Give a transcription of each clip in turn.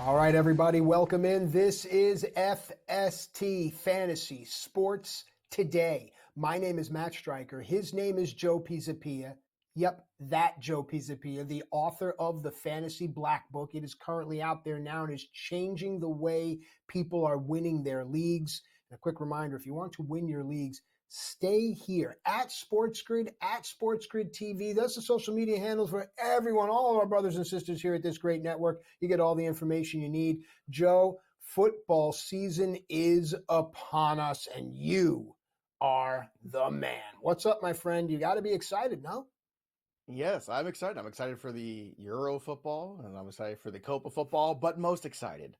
All right, everybody, welcome in. This is FST Fantasy Sports Today. My name is Matt Striker. His name is Joe Pisapia. Yep, that Joe Pisapia, the author of the Fantasy Black Book. It is currently out there now and is changing the way people are winning their leagues. And a quick reminder, if you want to win your leagues, stay here at SportsGrid, at SportsGrid TV. That's the social media handles for everyone, all of our brothers and sisters here at this great network. You get all the information you need. Joe, football season is upon us, and you are the man. What's up, my friend? You got to be excited, no? Yes, I'm excited. I'm excited for the Euro football, and I'm excited for the Copa football, but most excited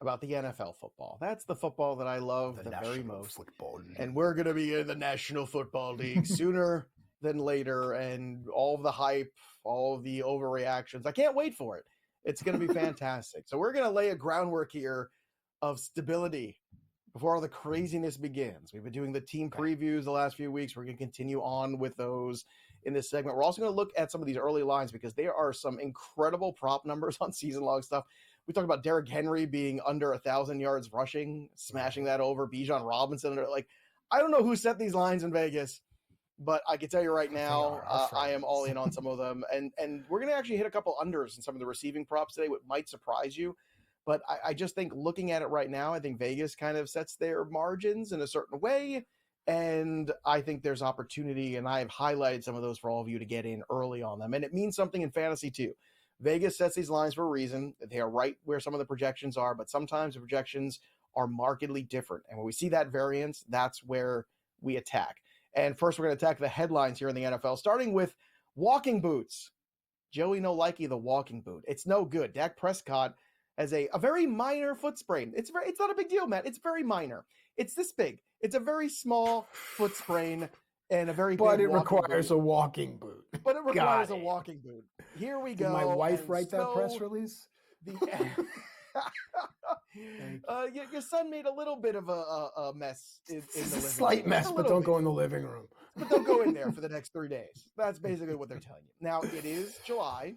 about the NFL football. That's the football that I love the very most. And we're going to be in the National Football League sooner than later, and all of the hype, all of the overreactions. I can't wait for it. It's going to be fantastic. So we're going to lay a groundwork here of stability before all the craziness begins. We've been doing the team previews the last few weeks. We're going to continue on with those in this segment. We're also going to look at some of these early lines because there are some incredible prop numbers on season long stuff. We talked about Derrick Henry being under 1,000 yards rushing, smashing that over. Bijan Robinson. Like, I don't know who set these lines in Vegas, but I can tell you right now, I am all in on some of them. And we're going to actually hit a couple unders in some of the receiving props today, which might surprise you. But I just think looking at it right now, I think Vegas kind of sets their margins in a certain way. And I think there's opportunity, and I've highlighted some of those for all of you to get in early on them. And it means something in fantasy too. Vegas sets these lines for a reason. They are right where some of the projections are, but sometimes the projections are markedly different. And when we see that variance, that's where we attack. And first, we're going to attack the headlines here in the NFL, starting with walking boots. Joey No Likey, the walking boot. It's no good. Dak Prescott has a very minor foot sprain. It's not a big deal, Matt. It's very minor. It's this big. It's a very small foot sprain and a very But big it requires boot. a walking boot. But it requires a walking boot. Here we go. Did my wife write that press release? Your son made a little bit of a mess in the living room. Slight mess, but don't go in the living room. But don't go in there for the next 3 days. That's basically what they're telling you. Now, it is July,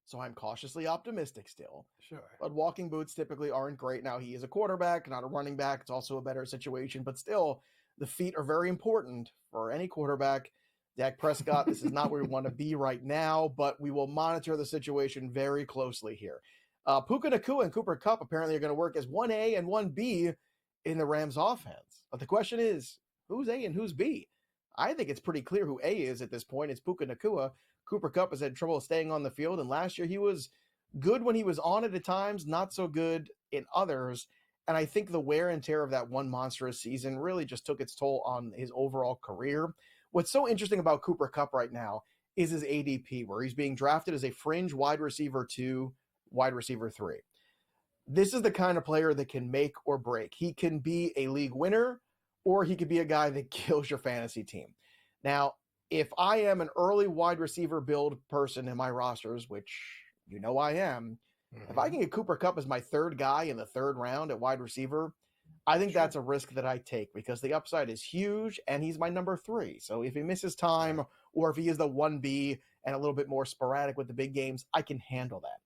so I'm cautiously optimistic still. Sure. But walking boots typically aren't great. Now, he is a quarterback, not a running back. It's also a better situation. But still, the feet are very important for any quarterback. Dak Prescott, this is not where we want to be right now, but we will monitor the situation very closely here. Puka Nacua and Cooper Kupp apparently are going to work as 1A and 1B in the Rams offense. But the question is, who's A and who's B? I think it's pretty clear who A is at this point. It's Puka Nacua. Cooper Kupp has had trouble staying on the field, and last year he was good when he was on it at times, not so good in others. And I think the wear and tear of that one monstrous season really just took its toll on his overall career. What's so interesting about Cooper Kupp right now is his ADP, where he's being drafted as a fringe wide receiver 2, wide receiver 3. This is the kind of player that can make or break. He can be a league winner, or he could be a guy that kills your fantasy team. Now, if I am an early wide receiver build person in my rosters, which you know I am, if I can get Cooper Kupp as my third guy in the third round at wide receiver, I think that's a risk that I take because the upside is huge and he's my number 3. So if he misses time or if he is the 1B and a little bit more sporadic with the big games, I can handle that.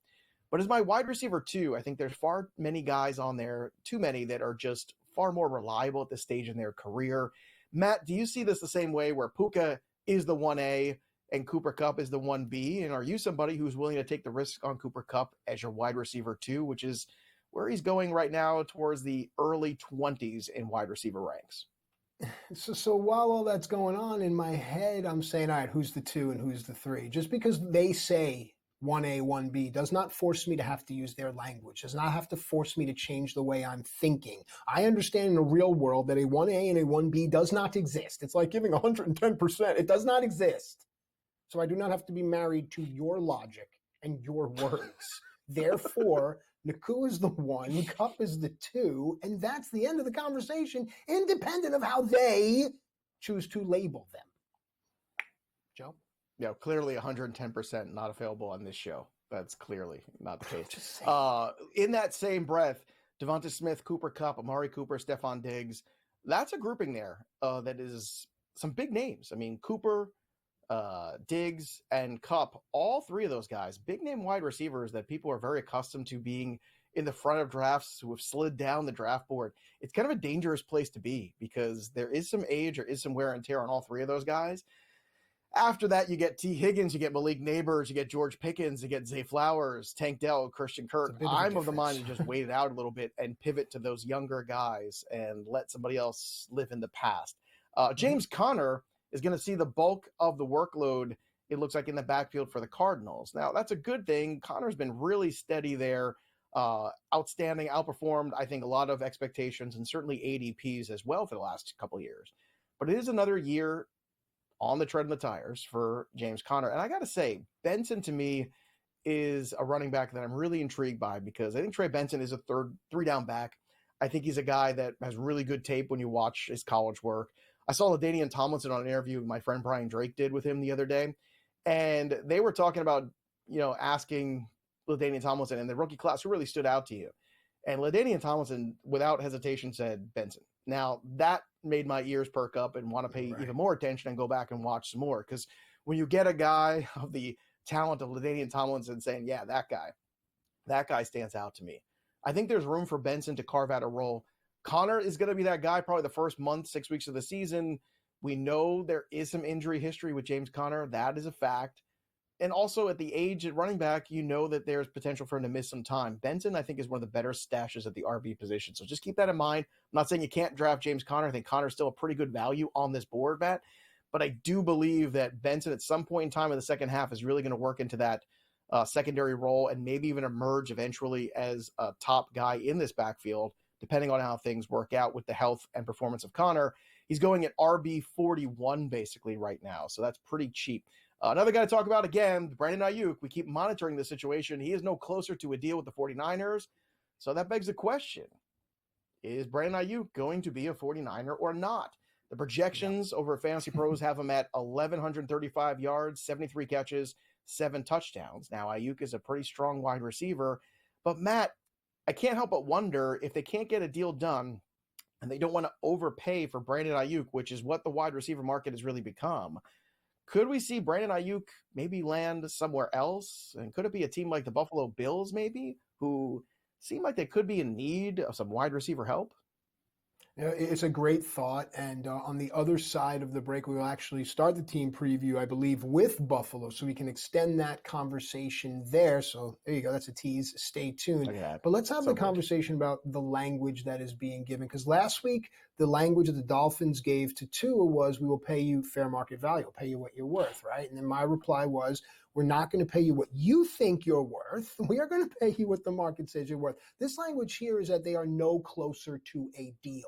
But as my wide receiver 2, I think there's far many guys on there, too many, that are just far more reliable at this stage in their career. Matt, do you see this the same way where Puka is the 1A and Cooper Kupp is the 1B? And are you somebody who's willing to take the risk on Cooper Kupp as your wide receiver 2, which is where he's going right now towards the early 20s in wide receiver ranks? So while all that's going on in my head, I'm saying, all right, who's the 2 and who's the 3? Just because they say 1A, 1B does not force me to have to use their language, does not have to force me to change the way I'm thinking. I understand in the real world that a 1A and a 1B does not exist. It's like giving 110%. It does not exist. So I do not have to be married to your logic and your words. Therefore, Nacua is the 1, Kupp is the 2, and that's the end of the conversation, independent of how they choose to label them. Joe? Yeah, clearly 110% not available on this show. That's clearly not the case. In that same breath, Devonta Smith, Cooper Kupp, Amari Cooper, Stephon Diggs, that's a grouping there that is some big names. I mean, Cooper, Diggs, and Kupp, all three of those guys, big name wide receivers that people are very accustomed to being in the front of drafts who have slid down the draft board, it's kind of a dangerous place to be because there is some age or is some wear and tear on all three of those guys. After that, you get T. Higgins, you get Malik Neighbors, you get George Pickens, you get Zay Flowers, Tank Dell, Christian Kirk. I'm of the mind to just wait it out a little bit and pivot to those younger guys and let somebody else live in the past. James Conner is going to see the bulk of the workload, it looks like, in the backfield for the Cardinals. Now, that's a good thing. Conner's been really steady there, outstanding, outperformed, I think, a lot of expectations and certainly ADPs as well for the last couple of years. But it is another year on the tread and the tires for James Conner. And I got to say, Benson to me is a running back that I'm really intrigued by because I think Trey Benson is a three-down back. I think he's a guy that has really good tape when you watch his college work. I saw LaDainian Tomlinson on an interview my friend Brian Drake did with him the other day, and they were talking about, asking LaDainian Tomlinson and the rookie class who really stood out to you. And LaDainian Tomlinson, without hesitation, said Benson. Now, that made my ears perk up and want to pay even more attention and go back and watch some more. Because when you get a guy of the talent of LaDainian Tomlinson saying, yeah, that guy stands out to me. I think there's room for Benson to carve out a role. Conner is going to be that guy probably the first month, 6 weeks of the season. We know there is some injury history with James Conner. That is a fact. And also at the age at running back, that there's potential for him to miss some time. Benson, I think, is one of the better stashes at the RB position. So just keep that in mind. I'm not saying you can't draft James Conner. I think Conner's still a pretty good value on this board, Matt. But I do believe that Benson at some point in time in the second half is really going to work into that secondary role and maybe even emerge eventually as a top guy in this backfield, depending on how things work out with the health and performance of Conner. He's going at RB 41 basically right now. So that's pretty cheap. Another guy to talk about, again, Brandon Ayuk. We keep monitoring the situation. He is no closer to a deal with the 49ers. So that begs the question, is Brandon Ayuk going to be a 49er or not? The projections over at Fantasy Pros have him at 1,135 yards, 73 catches, 7 touchdowns. Now, Ayuk is a pretty strong wide receiver. But, Matt, I can't help but wonder if they can't get a deal done and they don't want to overpay for Brandon Ayuk, which is what the wide receiver market has really become. Could we see Brandon Ayuk maybe land somewhere else? And could it be a team like the Buffalo Bills maybe, who seem like they could be in need of some wide receiver help? It's a great thought. And on the other side of the break, we will actually start the team preview, I believe, with Buffalo. So we can extend that conversation there. So there you go. That's a tease. Stay tuned. But let's have the conversation about the language that is being given. Because last week, the language that the Dolphins gave to Tua was, we will pay you fair market value. We'll pay you what you're worth, right? And then my reply was, we're not going to pay you what you think you're worth. We are going to pay you what the market says you're worth. This language here is that they are no closer to a deal.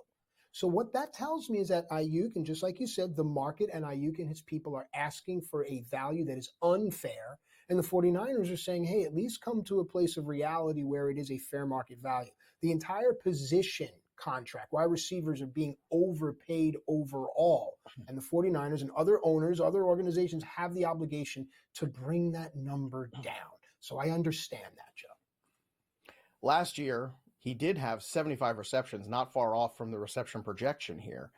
So what that tells me is that Ayuk, and just like you said, the market and Ayuk and his people are asking for a value that is unfair. And the 49ers are saying, hey, at least come to a place of reality where it is a fair market value. The entire position contract, wide receivers are being overpaid overall. And the 49ers and other owners, other organizations have the obligation to bring that number down. So I understand that, Joe. Last year, he did have 75 receptions, not far off from the reception projection here,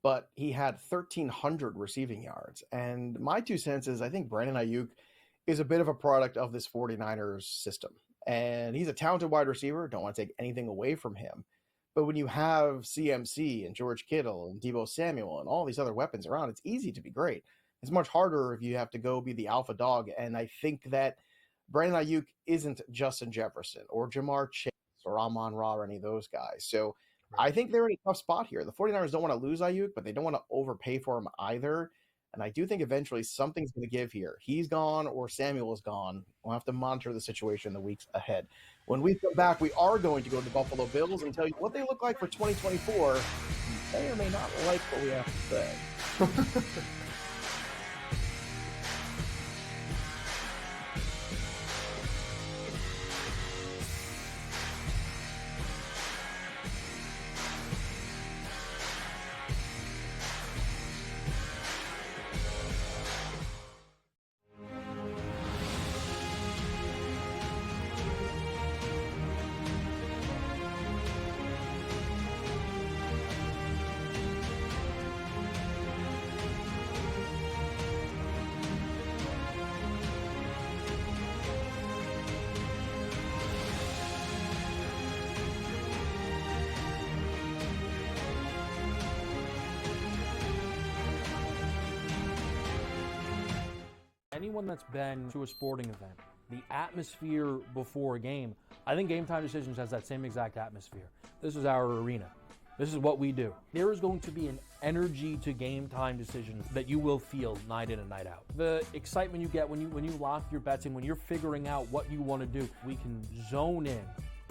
but he had 1,300 receiving yards. And my 2 cents is I think Brandon Ayuk is a bit of a product of this 49ers system. And he's a talented wide receiver. Don't want to take anything away from him. But when you have CMC and George Kittle and Deebo Samuel and all these other weapons around, it's easy to be great. It's much harder if you have to go be the alpha dog. And I think that Brandon Ayuk isn't Justin Jefferson or Jamar Chase or Amon-Ra or any of those guys. So I think they're in a tough spot here. The 49ers don't want to lose Ayuk, but they don't want to overpay for him either. And I do think eventually something's going to give here. He's gone or Samuel is gone. We'll have to monitor the situation in the weeks ahead. When we come back, we are going to go to the Buffalo Bills and tell you what they look like for 2024. You may or may not like what we have to say. anyone that's been to a sporting event, the atmosphere before a game, I think Game Time Decisions has that same exact atmosphere. This is our arena. This is what we do. There is going to be an energy to Game Time Decisions that you will feel night in and night out. The excitement you get when you lock your bets in, when you're figuring out what you want to do, we can zone in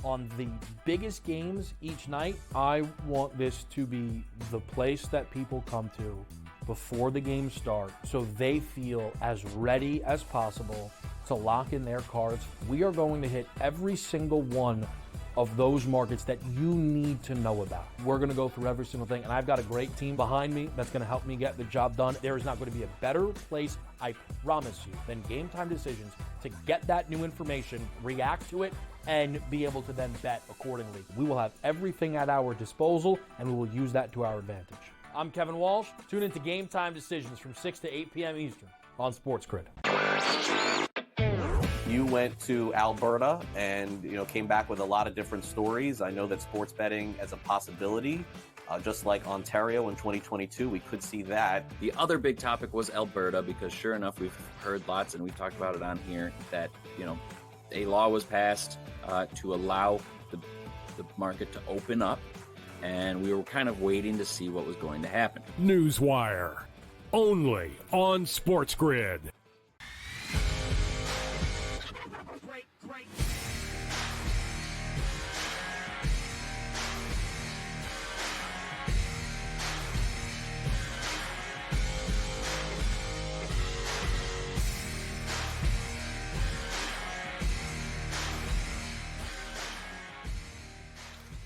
on the biggest games each night. I want this to be the place that people come to before the games start so they feel as ready as possible to lock in their cards. We are going to hit every single one of those markets that you need to know about. We're gonna go through every single thing, and I've got a great team behind me that's gonna help me get the job done. There is not gonna be a better place, I promise you, than Game Time Decisions to get that new information, react to it, and be able to then bet accordingly. We will have everything at our disposal, and we will use that to our advantage. I'm Kevin Walsh. Tune into Game Time Decisions from 6 to 8 p.m. Eastern on SportsGrid. You went to Alberta and came back with a lot of different stories. I know that sports betting as a possibility, just like Ontario in 2022, we could see that. The other big topic was Alberta, because sure enough, we've heard lots, and we've talked about it on here, that a law was passed to allow the market to open up, and we were kind of waiting to see what was going to happen. Newswire, only on SportsGrid.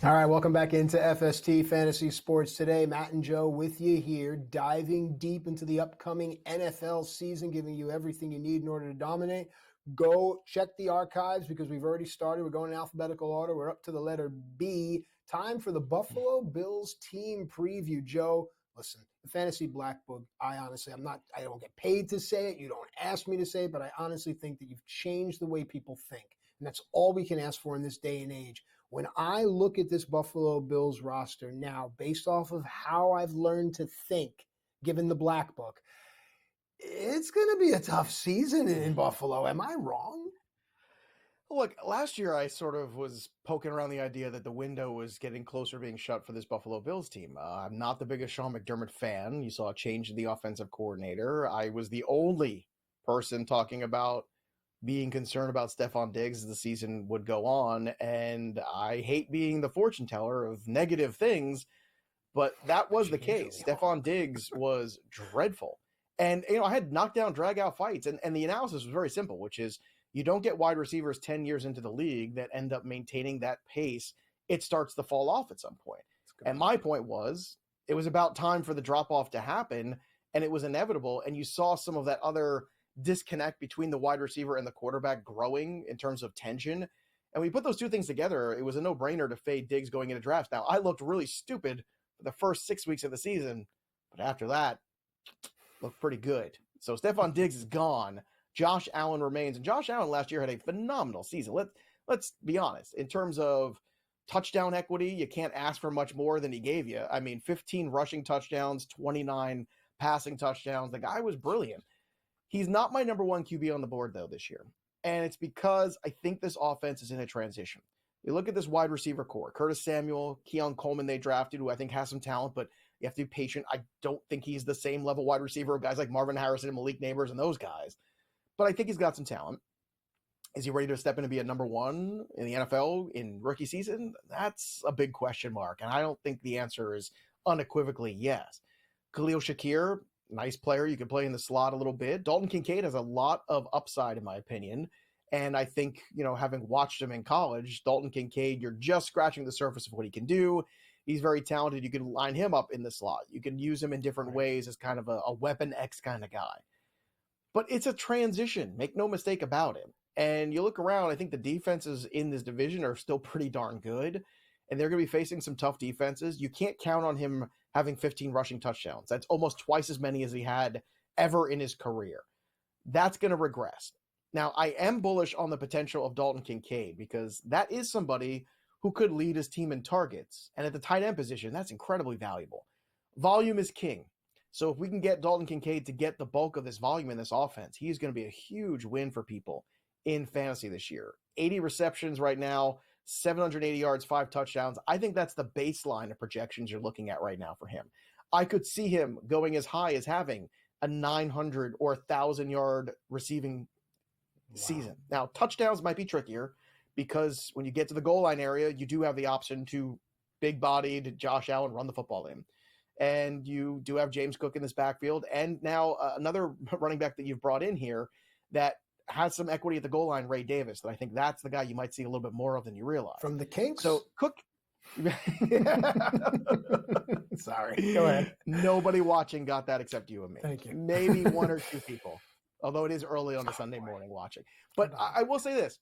All right, welcome back into FST Fantasy Sports Today. Matt and Joe with you here, diving deep into the upcoming NFL season, giving you everything you need in order to dominate. Go check the archives because we've already started. We're going in alphabetical order. We're up to the letter B. Time for the Buffalo Bills team preview. Joe, listen, the Fantasy Black Book, I don't get paid to say it. You don't ask me to say it, but I honestly think that you've changed the way people think. And that's all we can ask for in this day and age. When I look at this Buffalo Bills roster now, based off of how I've learned to think, given the Black Book, it's going to be a tough season in Buffalo. Am I wrong? Look, last year I sort of was poking around the idea that the window was getting closer to being shut for this Buffalo Bills team. I'm not the biggest Sean McDermott fan. You saw a change in the offensive coordinator. I was the only person talking about being concerned about Stephon Diggs as the season would go on, and I hate being the fortune teller of negative things, but that was the case. Stephon Diggs was dreadful. And, I had knockdown, drag-out fights, and the analysis was very simple, which is you don't get wide receivers 10 years into the league that end up maintaining that pace. It starts to fall off at some point. And my point was, it was about time for the drop-off to happen, and it was inevitable, and you saw some of that other disconnect between the wide receiver and the quarterback growing in terms of tension. And when you put those two things together, it was a no-brainer to fade Diggs going into drafts. Now, I looked really stupid for the first 6 weeks of the season, but after that, looked pretty good. So Stephon Diggs is gone. Josh Allen remains. And Josh Allen last year had a phenomenal season. Let's be honest. In terms of touchdown equity, you can't ask for much more than he gave you. 15 rushing touchdowns, 29 passing touchdowns. The guy was brilliant. He's not my number one QB on the board, though, this year. And it's because I think this offense is in a transition. You look at this wide receiver core, Curtis Samuel, Keon Coleman they drafted, who I think has some talent, but you have to be patient. I don't think he's the same level wide receiver of guys like Marvin Harrison and Malik Neighbors and those guys. But I think he's got some talent. Is he ready to step in and be a number one in the NFL in rookie season? That's a big question mark. And I don't think the answer is unequivocally yes. Khalil Shakir, nice player. You can play in the slot a little bit. Dalton Kincaid has a lot of upside, in my opinion. And I think, having watched him in college, Dalton Kincaid, you're just scratching the surface of what he can do. He's very talented. You can line him up in the slot. You can use him in different ways as kind of a weapon X kind of guy. But it's a transition. Make no mistake about it. And you look around, I think the defenses in this division are still pretty darn good. And they're going to be facing some tough defenses. You can't count on him having 15 rushing touchdowns. That's almost twice as many as he had ever in his career. That's going to regress. Now, I am bullish on the potential of Dalton Kincaid because that is somebody who could lead his team in targets. And at the tight end position, that's incredibly valuable. Volume is king. So if we can get Dalton Kincaid to get the bulk of this volume in this offense, he's going to be a huge win for people in fantasy this year. 80 receptions right now, 780 yards, 5 touchdowns. I think that's the baseline of projections you're looking at right now for him. I could see him going as high as having a 900 or 1,000-yard receiving season. Now, touchdowns might be trickier because when you get to the goal line area, you do have the option to big-bodied Josh Allen run the football in. And you do have James Cook in this backfield. And now another running back that you've brought in here that has some equity at the goal line, Ray Davis, that I think that's the guy you might see a little bit more of than you realize. From the Kinks? So Cook... Sorry. Go ahead. Nobody watching got that except you and me. Thank you. Maybe 1 or 2 people, although it is early on the Sunday morning watching. But I will say this.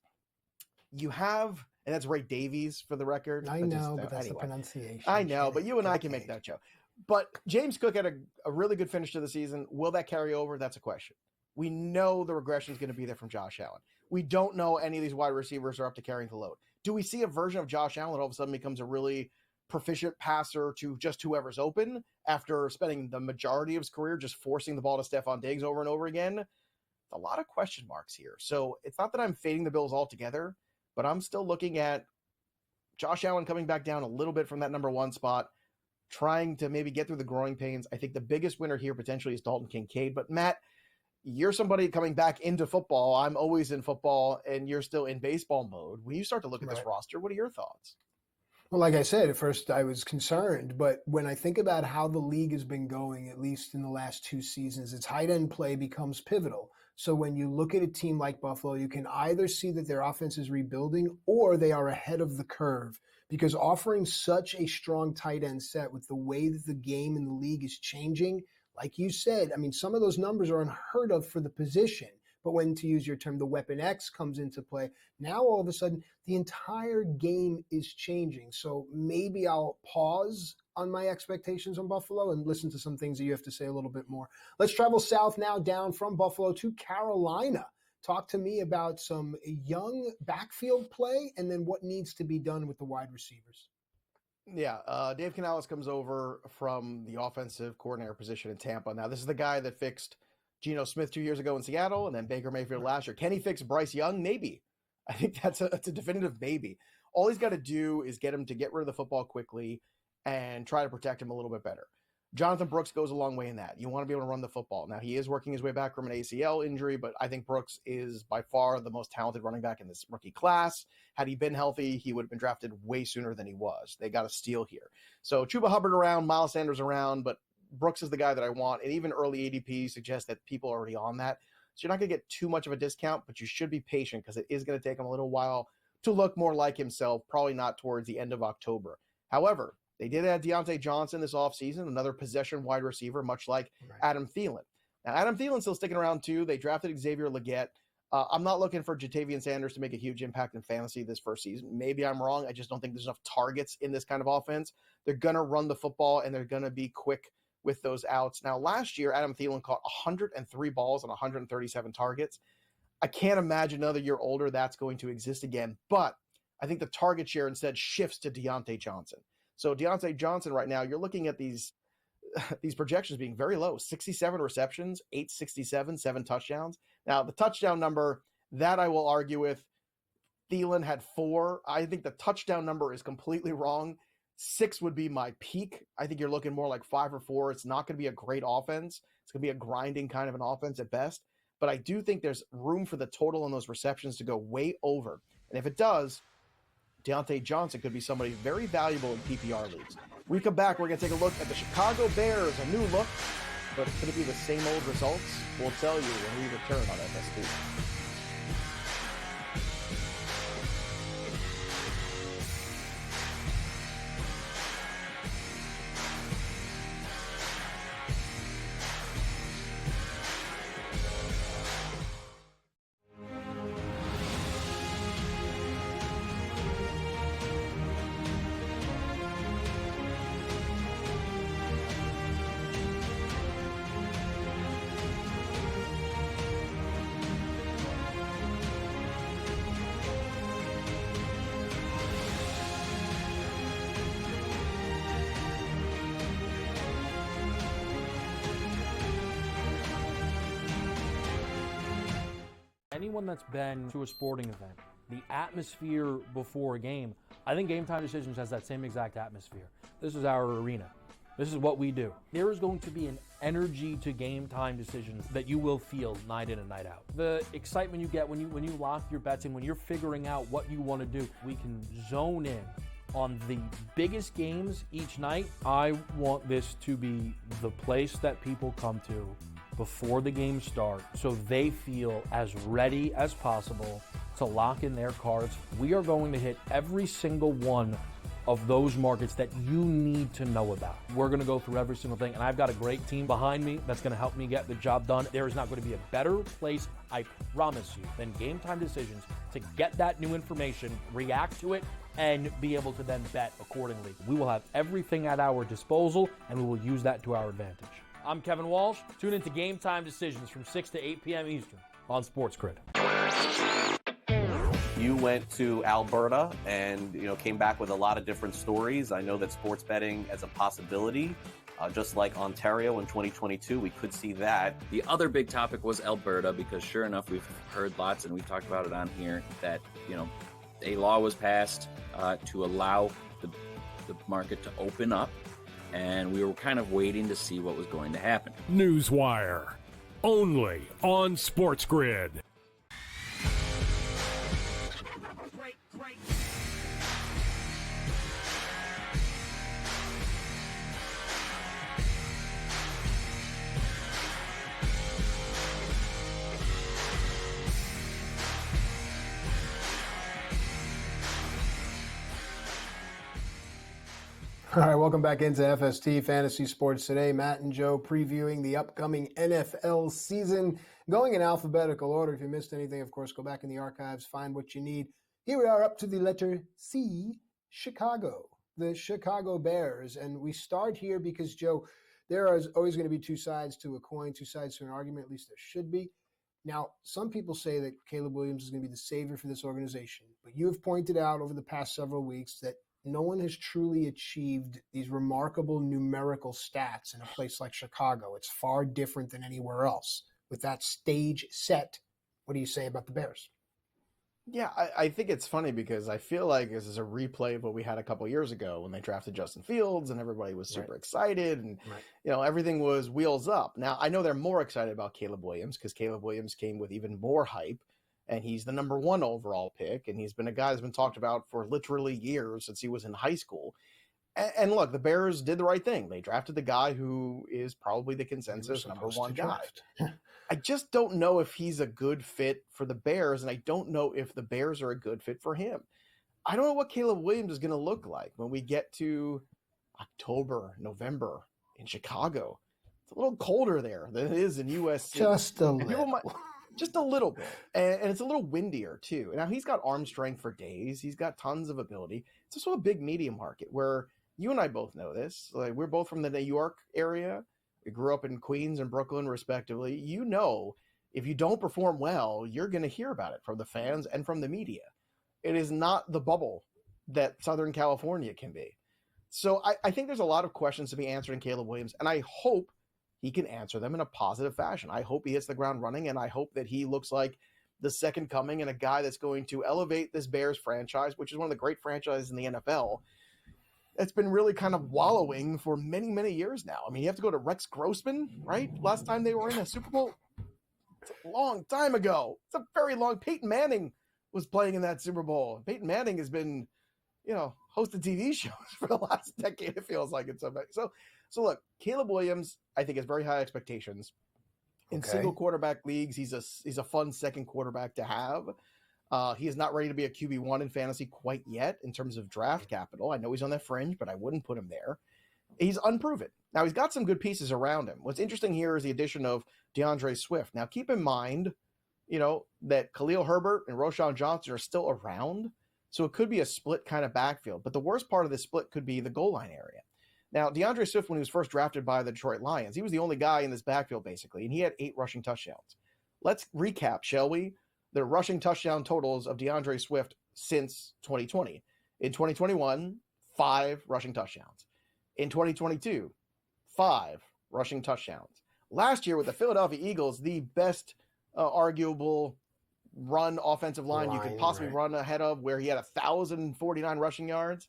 You have, and that's Ray Davies for the record. I know, but that's the pronunciation. I know, but you and I can make that joke. But James Cook had a really good finish to the season. Will that carry over? That's a question. We know the regression is going to be there from Josh Allen. We don't know any of these wide receivers are up to carrying the load. Do we see a version of Josh Allen that all of a sudden becomes a really proficient passer to just whoever's open after spending the majority of his career just forcing the ball to Stephon Diggs over and over again? A lot of question marks here. So it's not that I'm fading the Bills altogether, but I'm still looking at Josh Allen coming back down a little bit from that number 1 spot, trying to maybe get through the growing pains. I think the biggest winner here potentially is Dalton Kincaid. But Matt, you're somebody coming back into football. I'm always in football, and you're still in baseball mode. When you start to look at this roster, what are your thoughts? Well, like I said, at first I was concerned, but when I think about how the league has been going, at least in the last 2 seasons, its tight end play becomes pivotal. So when you look at a team like Buffalo, you can either see that their offense is rebuilding or they are ahead of the curve, because offering such a strong tight end set with the way that the game in the league is changing, like you said, I mean, some of those numbers are unheard of for the position. But when, to use your term, the Weapon X comes into play, now all of a sudden the entire game is changing. So maybe I'll pause on my expectations on Buffalo and listen to some things that you have to say a little bit more. Let's travel south now, down from Buffalo to Carolina. Talk to me about some young backfield play and then what needs to be done with the wide receivers. Yeah, Dave Canales comes over from the offensive coordinator position in Tampa. Now, this is the guy that fixed Geno Smith 2 years ago in Seattle and then Baker Mayfield last year. Can he fix Bryce Young? Maybe. I think that's a definitive maybe. All he's got to do is get him to get rid of the football quickly and try to protect him a little bit better. Jonathan Brooks goes a long way in that. You want to be able to run the football. Now, he is working his way back from an ACL injury, but I think Brooks is by far the most talented running back in this rookie class. Had he been healthy, he would have been drafted way sooner than he was. They got a steal here. So Chuba Hubbard around, Miles Sanders around, but Brooks is the guy that I want. And even early ADP suggests that people are already on that. So you're not going to get too much of a discount, but you should be patient because it is going to take him a little while to look more like himself, probably not towards the end of October. However, they did add Deontay Johnson this offseason, another possession wide receiver, much like Adam Thielen. Now, Adam Thielen's still sticking around too. They drafted Xavier Legette. I'm not looking for Jatavian Sanders to make a huge impact in fantasy this first season. Maybe I'm wrong. I just don't think there's enough targets in this kind of offense. They're going to run the football, and they're going to be quick with those outs. Now, last year, Adam Thielen caught 103 balls on 137 targets. I can't imagine another year older that's going to exist again, but I think the target share instead shifts to Deontay Johnson. So Deontay Johnson right now, you're looking at these projections being very low, 67 receptions, 867, 7 touchdowns. Now, the touchdown number, that I will argue with. Thielen had 4. I think the touchdown number is completely wrong. 6 would be my peak. I think you're looking more like 5 or 4. It's not going to be a great offense. It's going to be a grinding kind of an offense at best. But I do think there's room for the total on those receptions to go way over. And if it does, Deontay Johnson could be somebody very valuable in PPR leagues. When we come back, we're going to take a look at the Chicago Bears, a new look, but could it be the same old results? We'll tell you when we return on FST. Anyone that's been to a sporting event, the atmosphere before a game, I think Game Time Decisions has that same exact atmosphere. This is our arena. This is what we do. There is going to be an energy to Game Time Decisions that you will feel night in and night out. The excitement you get when you lock your bets in, when you're figuring out what you want to do, we can zone in on the biggest games each night. I want this to be the place that people come to before the games start so they feel as ready as possible to lock in their cards. We are going to hit every single one of those markets that you need to know about. We're going to go through every single thing, and I've got a great team behind me that's going to help me get the job done. There is not going to be a better place, I promise you, than Game Time Decisions to get that new information, react to it, and be able to then bet accordingly. We will have everything at our disposal, and we will use that to our advantage. I'm Kevin Walsh. Tune into Game Time Decisions from 6 to 8 p.m. Eastern on SportsGrid. You went to Alberta and came back with a lot of different stories. I know that sports betting as a possibility, just like Ontario in 2022, we could see that. The other big topic was Alberta, because sure enough, we've heard lots, and we've talked about it on here, that a law was passed to allow the market to open up, and we were kind of waiting to see what was going to happen. Newswire, only on SportsGrid. All right, welcome back into FST Fantasy Sports Today. Matt and Joe previewing the upcoming NFL season, going in alphabetical order. If you missed anything, of course, go back in the archives, find what you need. Here we are up to the letter C, Chicago, the Chicago Bears. And we start here because, Joe, there is always going to be two sides to a coin, two sides to an argument, at least there should be. Now, some people say that Caleb Williams is going to be the savior for this organization, but you have pointed out over the past several weeks that no one has truly achieved these remarkable numerical stats in a place like Chicago. It's far different than anywhere else. With that stage set, what do you say about the Bears? Yeah, I think it's funny because I feel like this is a replay of what we had a couple years ago when they drafted Justin Fields and everybody was super excited and, everything was wheels up. Now, I know they're more excited about Caleb Williams because Caleb Williams came with even more hype. And he's the number 1 overall pick, and he's been a guy that's been talked about for literally years since he was in high school. And look, the Bears did the right thing. They drafted the guy who is probably the consensus number 1 guy. I just don't know if he's a good fit for the Bears, and I don't know if the Bears are a good fit for him. I don't know what Caleb Williams is going to look like when we get to October, November in Chicago. It's a little colder there than it is in USC. Just a little. Just a little bit. And it's a little windier, too. Now, he's got arm strength for days. He's got tons of ability. It's also a big media market where you and I both know this. Like, we're both from the New York area. We grew up in Queens and Brooklyn, respectively. You know, if you don't perform well, you're going to hear about it from the fans and from the media. It is not the bubble that Southern California can be. So I think there's a lot of questions to be answered in Caleb Williams, and I hope he can answer them in a positive fashion. I hope he hits the ground running, and I hope that he looks like the second coming and a guy that's going to elevate this Bears franchise, which is one of the great franchises in the NFL. It's been really kind of wallowing for many, many years now. I mean, you have to go to Rex Grossman, right? Last time they were in a Super Bowl, it's a long time ago. It's a very long. Peyton Manning was playing in that Super Bowl. Peyton Manning has been, hosted TV shows for the last decade. It feels like it's so look, Caleb Williams, I think, has very high expectations. In single quarterback leagues, he's a fun second quarterback to have. He is not ready to be a QB1 in fantasy quite yet in terms of draft capital. I know he's on the fringe, but I wouldn't put him there. He's unproven. Now, he's got some good pieces around him. What's interesting here is the addition of DeAndre Swift. Now, keep in mind, that Khalil Herbert and Roschon Johnson are still around, so it could be a split kind of backfield. But the worst part of this split could be the goal line area. Now, DeAndre Swift, when he was first drafted by the Detroit Lions, he was the only guy in this backfield, basically, and he had 8 rushing touchdowns. Let's recap, shall we? The rushing touchdown totals of DeAndre Swift since 2020. In 2021, 5 rushing touchdowns. In 2022, 5 rushing touchdowns. Last year with the Philadelphia Eagles, the best arguable run offensive line you could possibly run ahead of, where he had 1,049 rushing yards,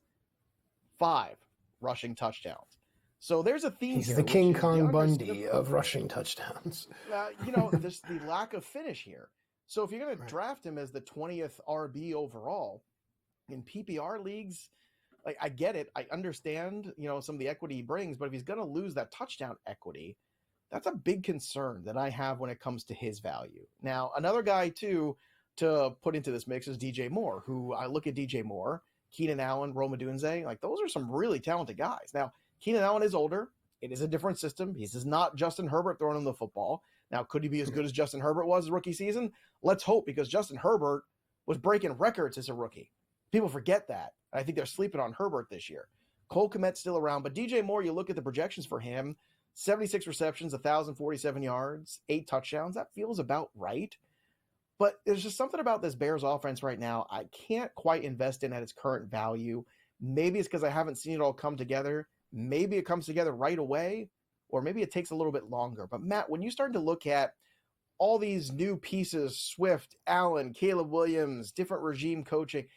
5 rushing touchdowns. So there's a theme He's here. the King Kong Bundy understood of rushing touchdowns. There's the lack of finish here. So if you're going to draft him as the 20th RB overall in PPR leagues, like, I get it. I understand, some of the equity he brings, but if he's going to lose that touchdown equity, that's a big concern that I have when it comes to his value. Now, another guy too to put into this mix is DJ Moore, who I look at DJ Moore, Keenan Allen, Rome Odunze, like those are some really talented guys. Now, Keenan Allen is older. It is a different system. This is not Justin Herbert throwing him the football. Now, could he be as good as Justin Herbert was his rookie season? Let's hope, because Justin Herbert was breaking records as a rookie. People forget that. I think they're sleeping on Herbert this year. Cole Kmet's still around, but DJ Moore, you look at the projections for him, 76 receptions, 1,047 yards, 8 touchdowns. That feels about right. But there's just something about this Bears offense right now I can't quite invest in at its current value. Maybe it's because I haven't seen it all come together. Maybe it comes together right away, or maybe it takes a little bit longer. But Matt, when you start to look at all these new pieces, Swift, Allen, Caleb Williams, different regime coaching,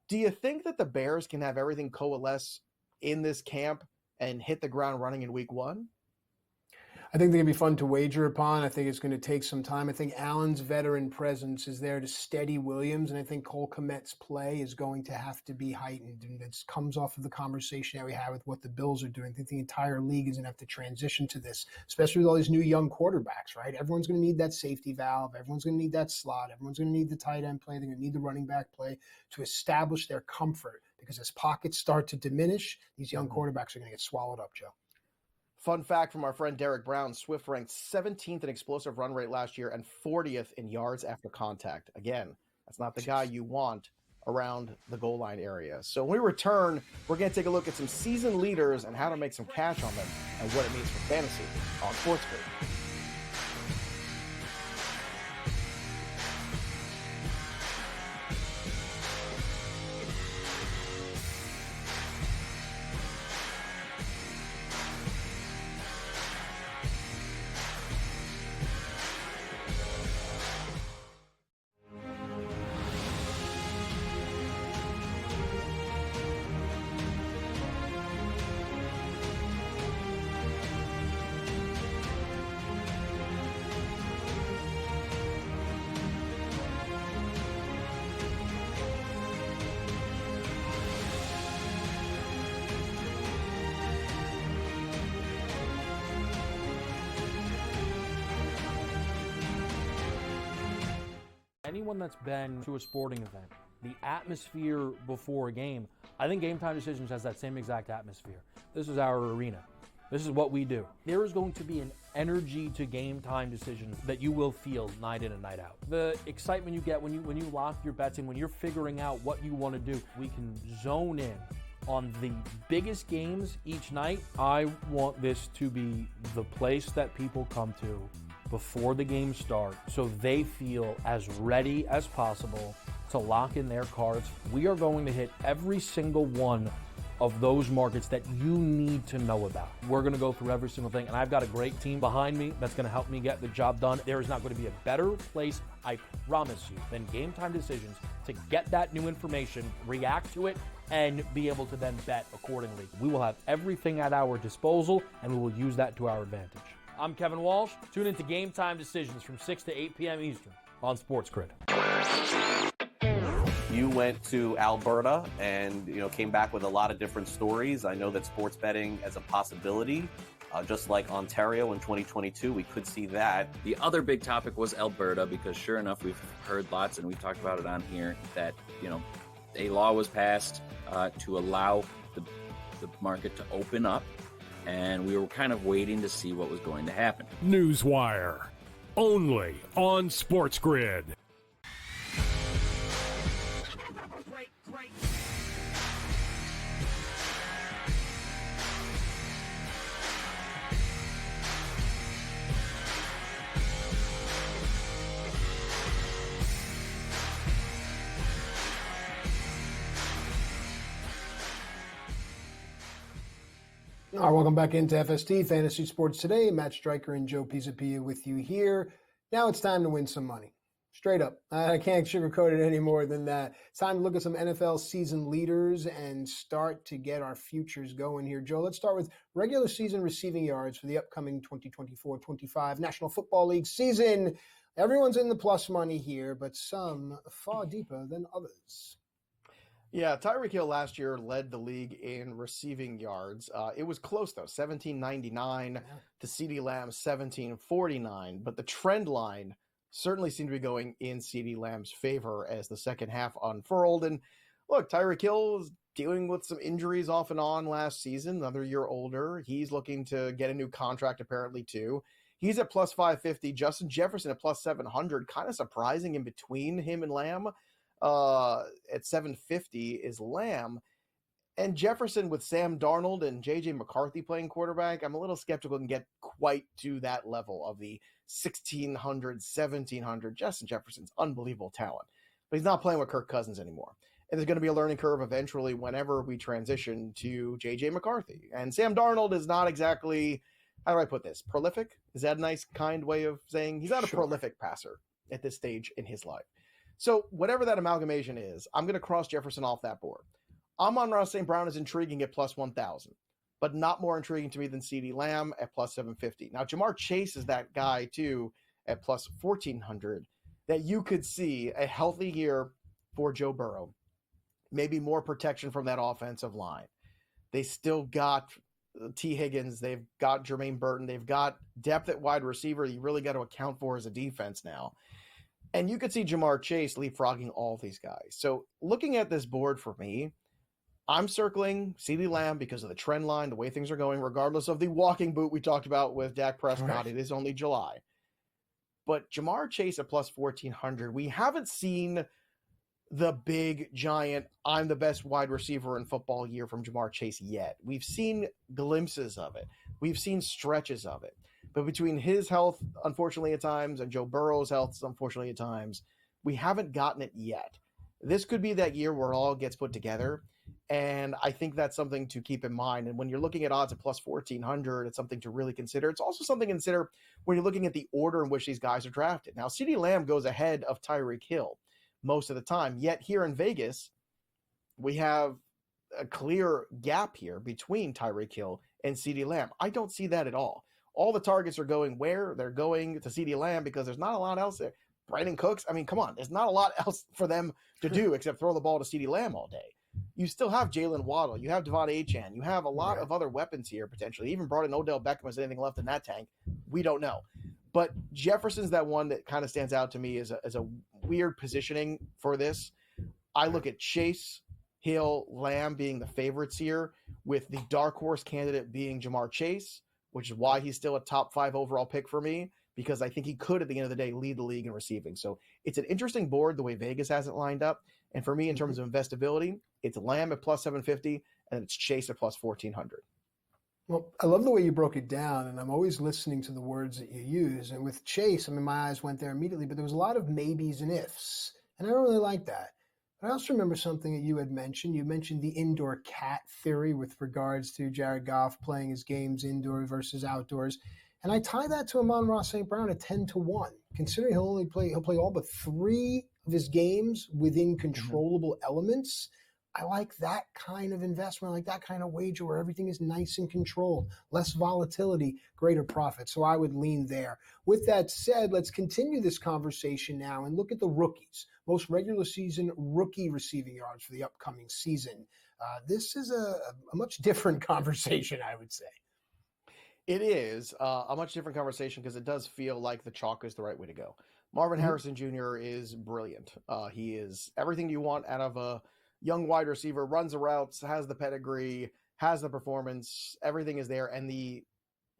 do you think that the Bears can have everything coalesce in this camp and hit the ground running in week 1? I think they're going to be fun to wager upon. I think it's going to take some time. I think Allen's veteran presence is there to steady Williams, and I think Cole Kmet's play is going to have to be heightened. And it comes off of the conversation that we had with what the Bills are doing. I think the entire league is going to have to transition to this, especially with all these new young quarterbacks, right? Everyone's going to need that safety valve. Everyone's going to need that slot. Everyone's going to need the tight end play. They're going to need the running back play to establish their comfort, because as pockets start to diminish, these young quarterbacks are going to get swallowed up, Joe. Fun fact from our friend Derek Brown, Swift ranked 17th in explosive run rate last year and 40th in yards after contact. Again, that's not the guy you want around the goal line area. So when we return, we're going to take a look at some season leaders and how to make some cash on them and what it means for fantasy on SportsGrid. Anyone that's been to a sporting event, the atmosphere before a game, I think Game Time Decisions has that same exact atmosphere. This is our arena. This is what we do. There is going to be an energy to Game Time Decisions that you will feel night in and night out. The excitement you get when you lock your bets in, when you're figuring out what you want to do, we can zone in on the biggest games each night. I want this to be the place that people come to before the games start, so they feel as ready as possible to lock in their cards. We are going to hit every single one of those markets that you need to know about. We're going to go through every single thing, and I've got a great team behind me that's going to help me get the job done. There is not going to be a better place, I promise you, than Game Time Decisions to get that new information, react to it, and be able to then bet accordingly. We will have everything at our disposal, and we will use that to our advantage. I'm Kevin Walsh. Tune into Game Time Decisions from 6 to 8 p.m. Eastern on SportsGrid. You went to Alberta and came back with a lot of different stories. I know that sports betting as a possibility, just like Ontario in 2022, we could see that. The other big topic was Alberta, because sure enough, we've heard lots, and we've talked about it on here, that a law was passed to allow the market to open up. And we were kind of waiting to see what was going to happen. Newswire, only on SportsGrid. All right, welcome back into FST Fantasy Sports Today. Matt Striker and Joe Pisapia with you here. Now it's time to win some money. Straight up. I can't sugarcoat it any more than that. It's time to look at some NFL season leaders and start to get our futures going here. Joe, let's start with regular season receiving yards for the upcoming 2024-25 National Football League season. Everyone's in the plus money here, but some far deeper than others. Yeah, Tyreek Hill last year led the league in receiving yards. It was close, though, 1799 to CeeDee Lamb, 1749. But the trend line certainly seemed to be going in CeeDee Lamb's favor as the second half unfurled. And look, Tyreek Hill is dealing with some injuries off and on last season, another year older. He's looking to get a new contract, apparently, too. He's at plus 550. Justin Jefferson at plus 700, kind of surprising in between him and Lamb. At 750 is Lamb, and Jefferson with Sam Darnold and J.J. McCarthy playing quarterback. I'm a little skeptical and get quite to that level of the 1,600, 1,700. Justin Jefferson's unbelievable talent, but he's not playing with Kirk Cousins anymore. And there's going to be a learning curve eventually whenever we transition to J.J. McCarthy. And Sam Darnold is not exactly, how do I put this, prolific? Is that a nice, kind way of saying he's not a prolific passer at this stage in his life? So whatever that amalgamation is, I'm going to cross Jefferson off that board. Amon-Ra St. Brown is intriguing at plus 1,000, but not more intriguing to me than CeeDee Lamb at plus 750. Now, Jamar Chase is that guy, too, at plus 1,400, that you could see a healthy year for Joe Burrow. Maybe more protection from that offensive line. They still got T. Higgins. They've got Jermaine Burton. They've got depth at wide receiver you really got to account for as a defense now. And you could see Jamar Chase leapfrogging all of these guys. So looking at this board for me, I'm circling CeeDee Lamb because of the trend line, the way things are going, regardless of the walking boot we talked about with Dak Prescott. Right. It is only July. But Jamar Chase at plus 1,400, we haven't seen the big, giant, I'm the best wide receiver in football year from Jamar Chase yet. We've seen glimpses of it. We've seen stretches of it. But between his health, unfortunately at times, and Joe Burrow's health, unfortunately at times, we haven't gotten it yet. This could be that year where it all gets put together, and I think that's something to keep in mind. And when you're looking at odds at plus 1,400, it's something to really consider. It's also something to consider when you're looking at the order in which these guys are drafted. Now, CeeDee Lamb goes ahead of Tyreek Hill most of the time, yet here in Vegas, we have a clear gap here between Tyreek Hill and CeeDee Lamb. I don't see that at all. All the targets are going where? They're going to CeeDee Lamb because there's not a lot else there. Brandon Cooks, I mean, come on. There's not a lot else for them to do except throw the ball to CeeDee Lamb all day. You still have Jalen Waddle. You have Devon Achane. You have a lot of other weapons here, potentially. Even brought in Odell Beckham. Is anything left in that tank? We don't know. But Jefferson's that one that kind of stands out to me as a weird positioning for this. I look at Chase, Hill, Lamb being the favorites here, with the dark horse candidate being Jamar Chase, which is why he's still a top 5 overall pick for me, because I think he could, at the end of the day, lead the league in receiving. So it's an interesting board the way Vegas has it lined up. And for me, in terms of investability, it's Lamb at plus 750 and it's Chase at plus 1,400. Well, I love the way you broke it down, and I'm always listening to the words that you use. And with Chase, I mean, my eyes went there immediately, but there was a lot of maybes and ifs, and I don't really like that. But I also remember something that you had mentioned. You mentioned the indoor cat theory with regards to Jared Goff playing his games indoor versus outdoors. And I tie that to Amon-Ra St. Brown at 10-1, considering he'll play all but 3 of his games within controllable elements. I like that kind of investment. I like that kind of wager where everything is nice and controlled, less volatility, greater profit. So I would lean there. With that said, let's continue this conversation now and look at the rookies. Most regular season rookie receiving yards for the upcoming season. This is a much different conversation, I would say. It is a much different conversation because it does feel like the chalk is the right way to go. Marvin Harrison Jr. is brilliant. He is everything you want out of a young wide receiver, runs the routes, has the pedigree, has the performance, everything is there, and the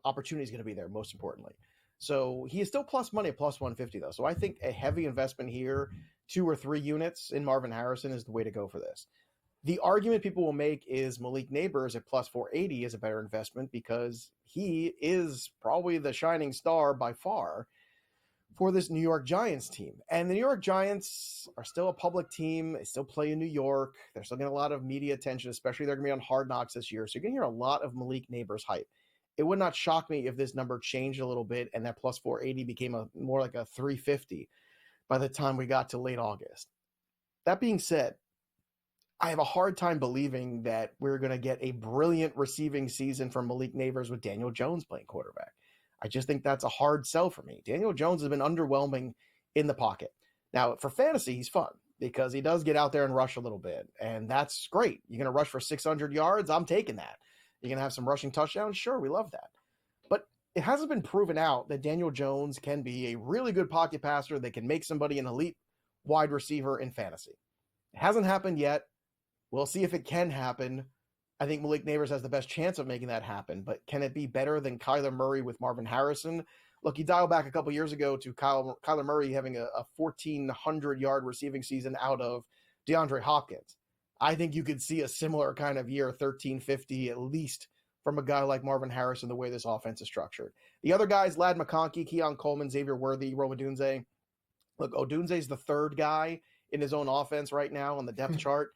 opportunity is going to be there, most importantly. So he is still plus money at plus 150, though. So I think a heavy investment here, 2 or 3 units in Marvin Harrison is the way to go for this. The argument people will make is Malik Neighbors at plus 480 is a better investment because he is probably the shining star by far for this New York Giants team. And the New York Giants are still a public team. They still play in New York. They're still getting a lot of media attention, especially they're going to be on Hard Knocks this year. So you're going to hear a lot of Malik Neighbors hype. It would not shock me if this number changed a little bit and that plus 480 became more like a 350. by the time we got to late August. That being said, I have a hard time believing that we're going to get a brilliant receiving season from Malik Neighbors with Daniel Jones playing quarterback. I just think that's a hard sell for me. Daniel Jones has been underwhelming in the pocket. Now, for fantasy, he's fun because he does get out there and rush a little bit, and that's great. You're going to rush for 600 yards? I'm taking that. You're going to have some rushing touchdowns? Sure, we love that. But it hasn't been proven out that Daniel Jones can be a really good pocket passer that can make somebody an elite wide receiver in fantasy. It hasn't happened yet. We'll see if it can happen. I think Malik Neighbors has the best chance of making that happen, but can it be better than Kyler Murray with Marvin Harrison? Look, you dial back a couple years ago to Kyler Murray having a 1,400-yard receiving season out of DeAndre Hopkins. I think you could see a similar kind of year, 1,350 at least, from a guy like Marvin Harrison, the way this offense is structured. The other guys, Ladd McConkey, Keon Coleman, Xavier Worthy, Rome Odunze. Look, Odunze's the third guy in his own offense right now on the depth chart.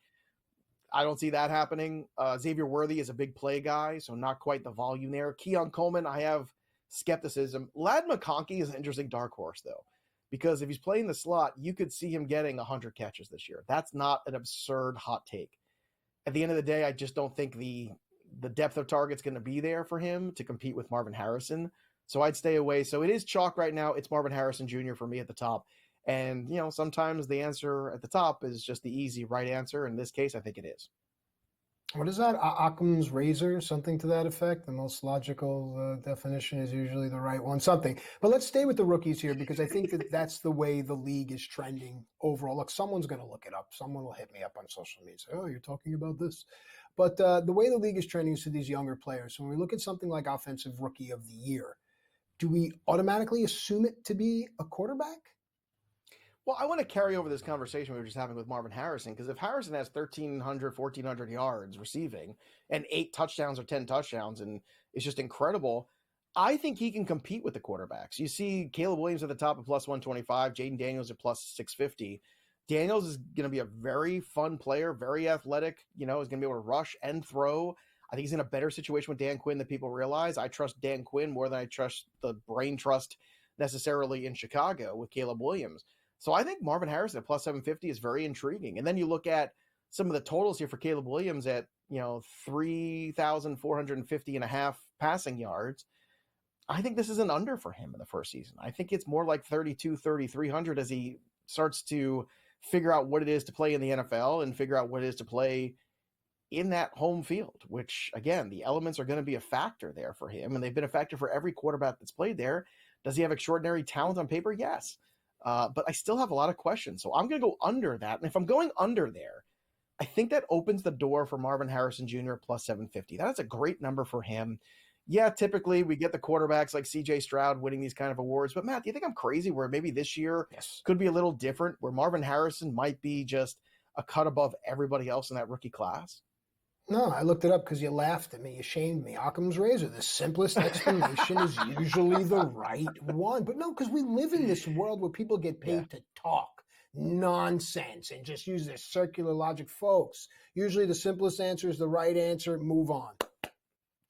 I don't see that happening. Xavier Worthy is a big play guy, so not quite the volume there. Keon Coleman, I have skepticism. Ladd McConkey is an interesting dark horse, though, because if he's playing the slot, you could see him getting 100 catches this year. That's not an absurd hot take. At the end of the day, I just don't think the depth of target's going to be there for him to compete with Marvin Harrison, so I'd stay away. So it is chalk right now. It's Marvin Harrison Jr. for me at the top. And, sometimes the answer at the top is just the easy right answer. In this case, I think it is. What is that? Occam's razor, something to that effect? The most logical definition is usually the right one, something. But let's stay with the rookies here because I think that that's the way the league is trending overall. Look, someone's going to look it up. Someone will hit me up on social media and say, oh, you're talking about this. But the way the league is trending is to these younger players. So when we look at something like Offensive Rookie of the Year, do we automatically assume it to be a quarterback? Well, I want to carry over this conversation we were just having with Marvin Harrison, because if Harrison has 1,300, 1,400 yards receiving and 8 touchdowns or 10 touchdowns, and it's just incredible, I think he can compete with the quarterbacks. You see Caleb Williams at the top at plus 125, Jaden Daniels at plus 650. Daniels is going to be a very fun player, very athletic, is going to be able to rush and throw. I think he's in a better situation with Dan Quinn than people realize. I trust Dan Quinn more than I trust the brain trust necessarily in Chicago with Caleb Williams. So I think Marvin Harrison at plus 750 is very intriguing. And then you look at some of the totals here for Caleb Williams at, 3,450 and a half passing yards. I think this is an under for him in the first season. I think it's more like 3,300 as he starts to figure out what it is to play in the NFL and figure out what it is to play in that home field, which, again, the elements are going to be a factor there for him. And they've been a factor for every quarterback that's played there. Does he have extraordinary talent on paper? Yes. But I still have a lot of questions. So I'm going to go under that. And if I'm going under there, I think that opens the door for Marvin Harrison Jr. plus 750. That's a great number for him. Yeah, typically we get the quarterbacks like CJ Stroud winning these kind of awards. But Matt, do you think I'm crazy where maybe this year could be a little different, where Marvin Harrison might be just a cut above everybody else in that rookie class? No, I looked it up because you laughed at me. You shamed me. Occam's razor. The simplest explanation is usually the right one. But no, because we live in this world where people get paid to talk nonsense and just use their circular logic. Folks, usually the simplest answer is the right answer. Move on.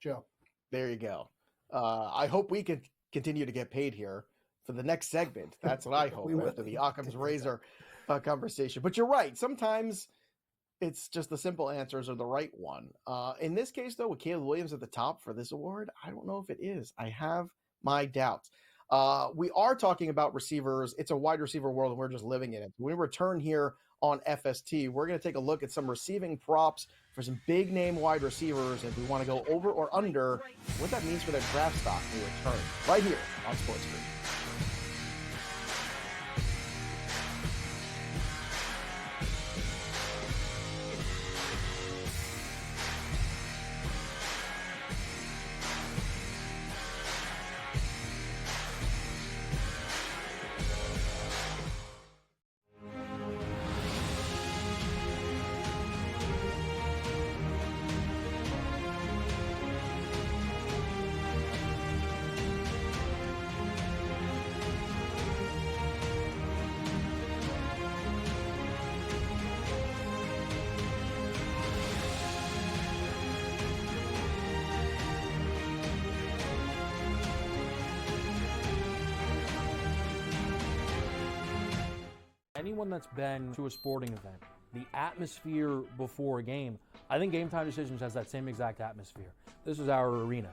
Joe. There you go. I hope we can continue to get paid here for the next segment. That's what I hope after the Occam's razor conversation. But you're right. Sometimes it's just the simple answers are the right one. In this case, though, with Caleb Williams at the top for this award, I don't know if it is. I have my doubts. We are talking about receivers. It's a wide receiver world, and we're just living in it. When we return here on FST, we're going to take a look at some receiving props for some big-name wide receivers, and we want to go over or under what that means for their draft stock when we return right here on SportsGrid. anyone that's been to a sporting event, the atmosphere before a game, I think Game Time Decisions has that same exact atmosphere. This is our arena.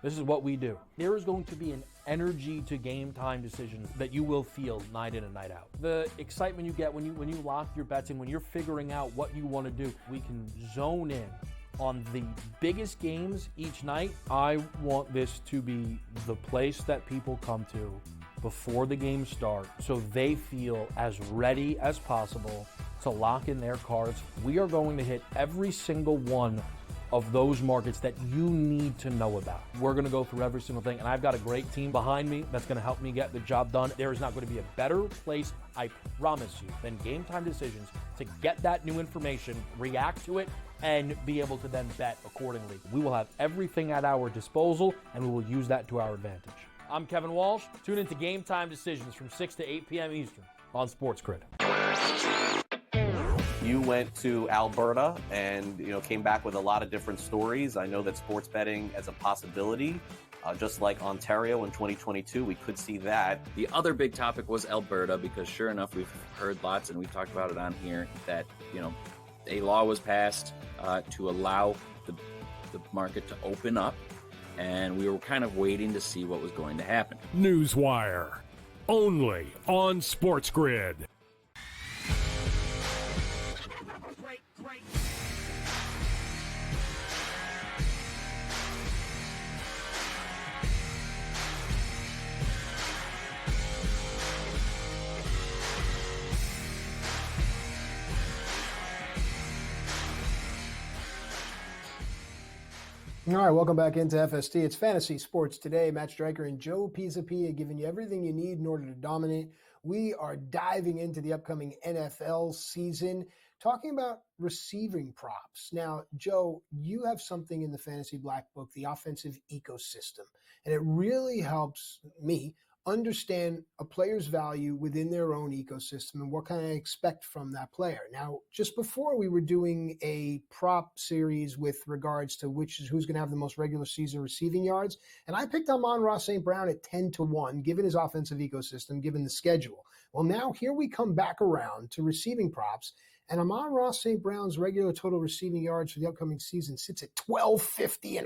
This is what we do. There is going to be an energy to Game Time Decisions that you will feel night in and night out. The excitement you get when you lock your bets in, when you're figuring out what you want to do, we can zone in on the biggest games each night. I want this to be the place that people come to before the games start so they feel as ready as possible to lock in their cards. We are going to hit every single one of those markets that you need to know about. We're going to go through every single thing, and I've got a great team behind me that's going to help me get the job done. There is not going to be a better place, I promise you, than Game Time Decisions to get that new information, react to it, and be able to then bet accordingly. We will have everything at our disposal, and we will use that to our advantage. I'm Kevin Walsh. Tune into Game Time Decisions from 6 to 8 p.m. Eastern on SportsGrid. You went to Alberta and came back with a lot of different stories. I know that sports betting as a possibility, just like Ontario in 2022, we could see that. The other big topic was Alberta, because sure enough, we've heard lots and we've talked about it on here that, a law was passed to allow the market to open up, and we were kind of waiting to see what was going to happen. Newswire, only on SportsGrid. All right, welcome back into FST. It's Fantasy Sports Today. Matt Striker and Joe Pisapia giving you everything you need in order to dominate. We are diving into the upcoming NFL season, talking about receiving props. Now, Joe, you have something in the Fantasy Black Book, the offensive ecosystem, and it really helps me understand a player's value within their own ecosystem and what can I expect from that player. Now, just before we were doing a prop series with regards to who's going to have the most regular season receiving yards, and I picked Amon-Ra St. Brown at 10-1, given his offensive ecosystem, given the schedule. Well, now here we come back around to receiving props, and Amon-Ra St. Brown's regular total receiving yards for the upcoming season sits at 1250.5.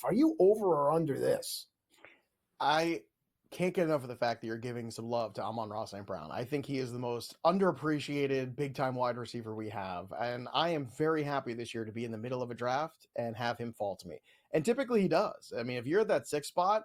Are you over or under this? I can't get enough of the fact that you're giving some love to Amon-Ra St. Brown. I think he is the most underappreciated big-time wide receiver we have, and I am very happy this year to be in the middle of a draft and have him fall to me. And typically he does. I mean, if you're at that 6th spot,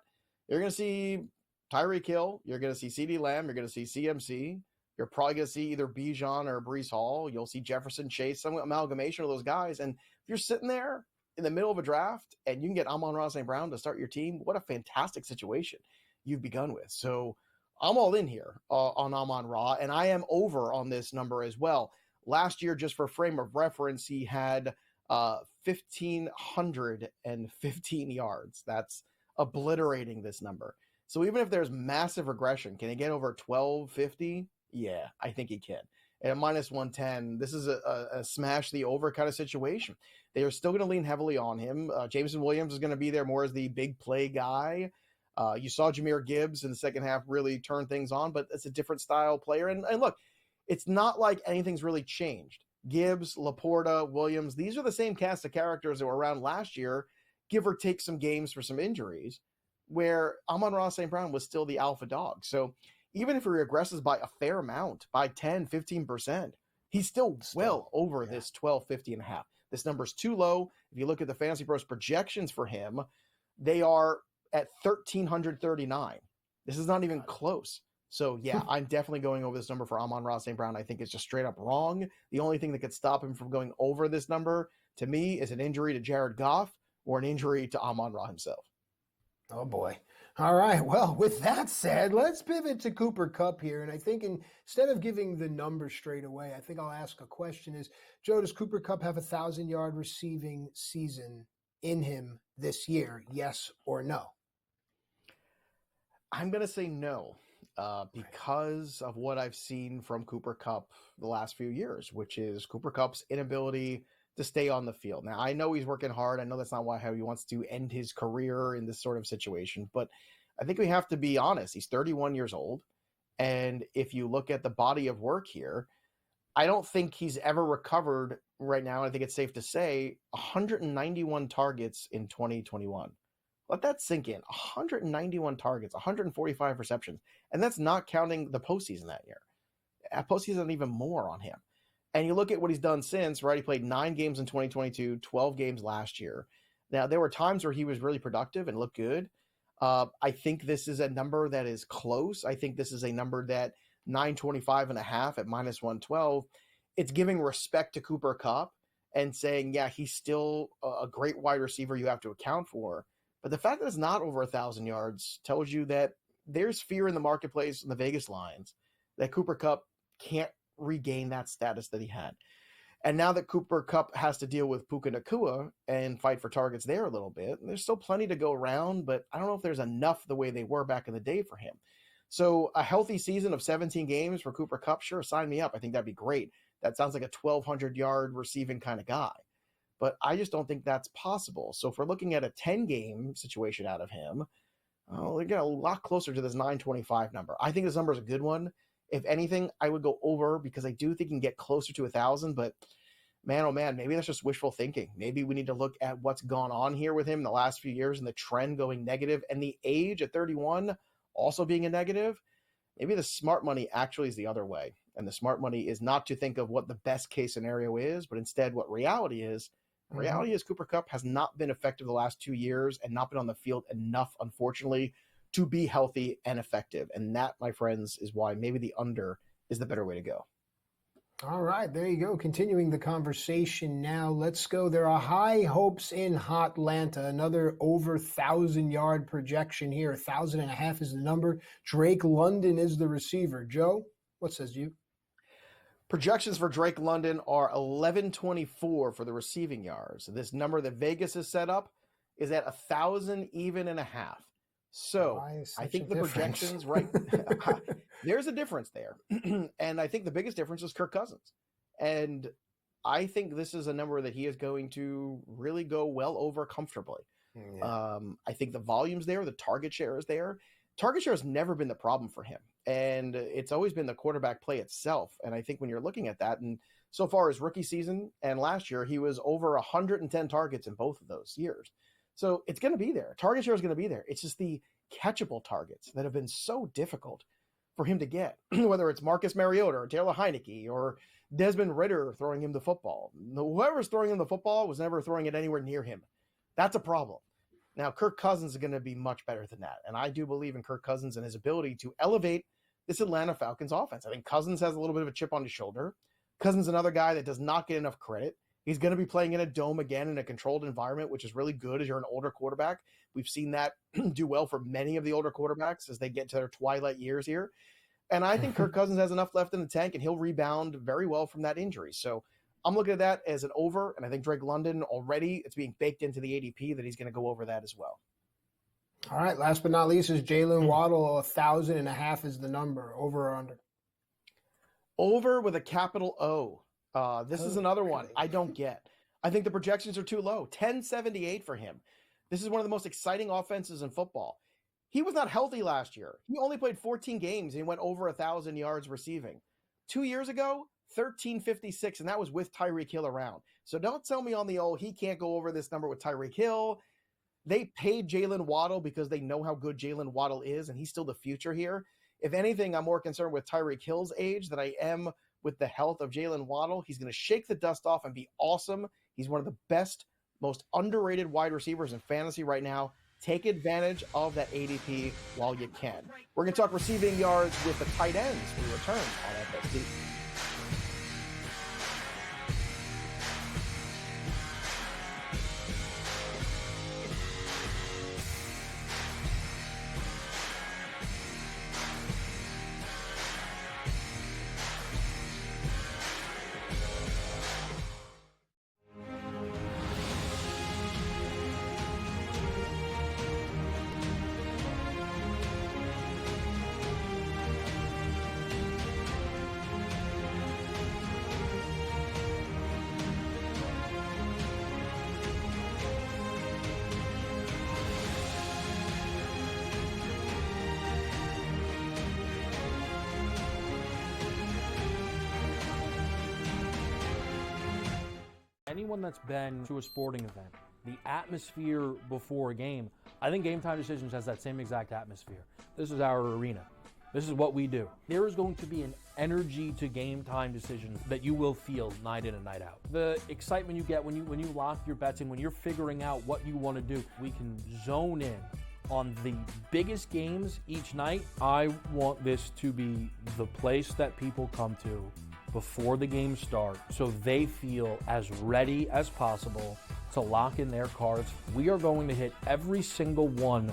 you're going to see Tyreek Hill, you're going to see CeeDee Lamb, you're going to see CMC, you're probably going to see either Bijan or Breece Hall, you'll see Jefferson, Chase, some amalgamation of those guys, and if you're sitting there in the middle of a draft and you can get Amon-Ra St. Brown to start your team, what a fantastic situation you've begun with. So I'm all in here on Amon-Ra, and I am over on this number as well. Last year, just for frame of reference, he had 1,515 yards. That's obliterating this number. So even if there's massive regression, can he get over 1,250? Yeah, I think he can. And at minus 110, this is a smash the over kind of situation. They are still going to lean heavily on him. Jameson Williams is going to be there more as the big play guy. You saw Jahmyr Gibbs in the second half really turn things on, but it's a different style player. And look, it's not like anything's really changed. Gibbs, Laporta, Williams, these are the same cast of characters that were around last year, give or take some games for some injuries, where Amon-Ra St. Brown was still the alpha dog. So even if he regresses by a fair amount, by 10, 15%, he's still well over this 1250.5. This number's too low. If you look at the Fantasy Pros projections for him, they are at 1,339. This is not even close. So yeah, I'm definitely going over this number for Amon-Ra St. Brown. I think it's just straight up wrong. The only thing that could stop him from going over this number, to me, is an injury to Jared Goff or an injury to Amon-Ra himself. Oh boy. All right. Well, with that said, let's pivot to Cooper Kupp here. And I think instead of giving the number straight away, I think I'll ask a question is, Joe, does Cooper Kupp have 1,000-yard receiving season in him this year? Yes or no? I'm going to say no, because of what I've seen from Cooper Kupp the last few years, which is Cooper Kupp's inability to stay on the field. Now, I know he's working hard. I know that's not how he wants to end his career in this sort of situation, but I think we have to be honest. He's 31 years old, And if you look at the body of work here, I don't think he's ever recovered right now. I think it's safe to say 191 targets in 2021. Let that sink in. 191 targets, 145 receptions. And that's not counting the postseason that year. Postseason even more on him. And you look at what he's done since, right? He played 9 games in 2022, 12 games last year. Now, there were times where he was really productive and looked good. I think this is a number that is close. I think this is a number that 925.5 at minus 112. It's giving respect to Cooper Kupp and saying, yeah, he's still a great wide receiver you have to account for. But the fact that it's not over 1,000 yards tells you that there's fear in the marketplace in the Vegas lines that Cooper Kupp can't regain that status that he had. And now that Cooper Kupp has to deal with Puka Nacua and fight for targets there a little bit, there's still plenty to go around, but I don't know if there's enough the way they were back in the day for him. So a healthy season of 17 games for Cooper Kupp, sure, sign me up. I think that'd be great. That sounds like a 1,200-yard receiving kind of guy. But I just don't think that's possible. So if we're looking at a 10-game situation out of him, we get a lot closer to this 925 number. I think this number is a good one. If anything, I would go over because I do think he can get closer to 1,000. But man, oh man, maybe that's just wishful thinking. Maybe we need to look at what's gone on here with him in the last few years and the trend going negative and the age at 31 also being a negative. Maybe the smart money actually is the other way. And the smart money is not to think of what the best case scenario is, but instead what reality is. Reality is Cooper Kupp has not been effective the last 2 years and not been on the field enough, unfortunately, to be healthy and effective. And that, my friends, is why maybe the under is the better way to go. All right, there you go. Continuing the conversation now. Let's go. There are high hopes in Hotlanta. Another over 1,000-yard projection here. 1,000.5 is the number. Drake London is the receiver. Joe, what says you? Projections for Drake London are 1124 for the receiving yards. This number that Vegas has set up is at 1,000 even and a half. So I think the projections, right? There's a difference there. And I think the biggest difference is Kirk Cousins. And I think this is a number that he is going to really go well over comfortably. Yeah. I think the volume's there. The target share is there. Target share has never been the problem for him. And it's always been the quarterback play itself. And I think when you're looking at that, and so far his rookie season and last year, he was over 110 targets in both of those years. So it's going to be there. Target share is going to be there. It's just the catchable targets that have been so difficult for him to get, whether it's Marcus Mariota or Taylor Heineke or Desmond Ridder throwing him the football. Whoever's throwing him the football was never throwing it anywhere near him. That's a problem. Now, Kirk Cousins is going to be much better than that. And I do believe in Kirk Cousins and his ability to elevate this Atlanta Falcons offense. I think Cousins has a little bit of a chip on his shoulder. Cousins is another guy that does not get enough credit. He's going to be playing in a dome again in a controlled environment, which is really good as you're an older quarterback. We've seen that do well for many of the older quarterbacks as they get to their twilight years here. And I think Kirk Cousins has enough left in the tank, and he'll rebound very well from that injury. So I'm looking at that as an over, and I think Drake London already, it's being baked into the ADP that he's going to go over that as well. All right, last but not least is Jalen Waddle. 1,000.5 is the number, over or under? Over with a capital O. This is another one I don't get. I think the projections are too low. 1078 for him. This is one of the most exciting offenses in football. He was not healthy last year. He only played 14 games and he went over 1,000 yards receiving. 2 years ago, 1356, and that was with Tyreek Hill around. So don't tell me on the he can't go over this number with Tyreek Hill. They paid Jalen Waddle because they know how good Jalen Waddle is, and he's still the future here. If anything, I'm more concerned with Tyreek Hill's age than I am with the health of Jalen Waddle. He's going to shake the dust off and be awesome. He's one of the best, most underrated wide receivers in fantasy right now. Take advantage of that ADP while you can. We're going to talk receiving yards with the tight ends when we return on FSD. Anyone that's been to a sporting event, the atmosphere before a game, I think Game Time Decisions has that same exact atmosphere. This is our arena. This is what we do. There is going to be an energy to Game Time Decisions that you will feel night in and night out. The excitement you get when you lock your bets in, when you're figuring out what you want to do, we can zone in on the biggest games each night. I want this to be the place that people come to before the games start so they feel as ready as possible to lock in their cards. We are going to hit every single one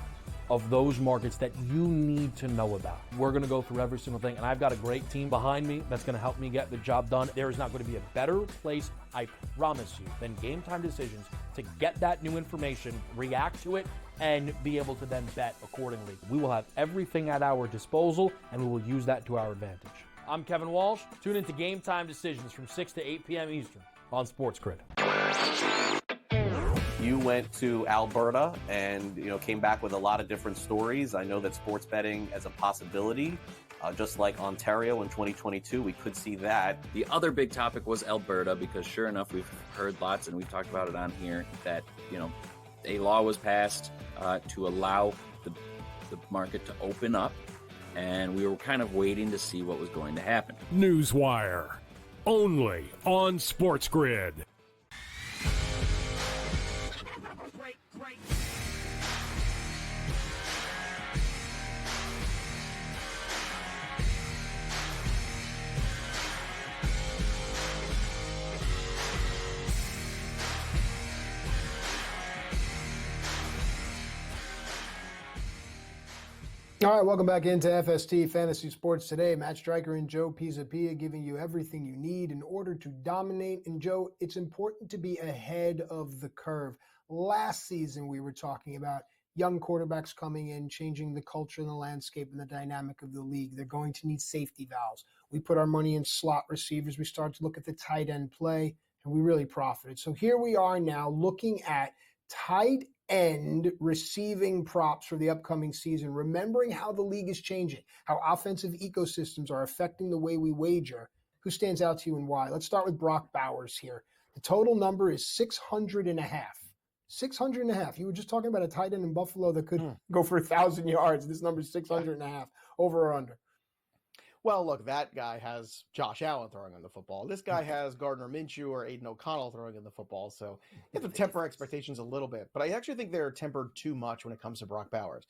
of those markets that you need to know about. We're going to go through every single thing, and I've got a great team behind me that's going to help me get the job done. There is not going to be a better place, I promise you, than Game Time Decisions to get that new information, react to it, and be able to then bet accordingly. We will have everything at our disposal, and we will use that to our advantage. I'm Kevin Walsh. Tune into Game Time Decisions from 6 to 8 p.m. Eastern on SportsGrid. You went to Alberta and came back with a lot of different stories. I know that sports betting as a possibility, just like Ontario in 2022, we could see that. The other big topic was Alberta, because sure enough, we've heard lots, and we've talked about it on here, that a law was passed to allow the market to open up, and we were kind of waiting to see what was going to happen. Newswire, only on SportsGrid. All right, welcome back into FST Fantasy Sports Today. Matt Striker and Joe Pisapia giving you everything you need in order to dominate. And Joe, it's important to be ahead of the curve. Last season, we were talking about young quarterbacks coming in, changing the culture and the landscape and the dynamic of the league. They're going to need safety valves. We put our money in slot receivers. We started to look at the tight end play, and we really profited. So here we are now looking at tight end receiving props for the upcoming season, remembering how the league is changing, how offensive ecosystems are affecting the way we wager. Who stands out to you and why? Let's start with Brock Bowers here. The total number is 600.5. 600.5. You were just talking about a tight end in Buffalo that could go for 1,000 yards. This number is 600.5. Over or under? Well, look, that guy has Josh Allen throwing on the football. This guy has Gardner Minshew or Aiden O'Connell throwing in the football. So you have to temper expectations a little bit. But I actually think they're tempered too much when it comes to Brock Bowers.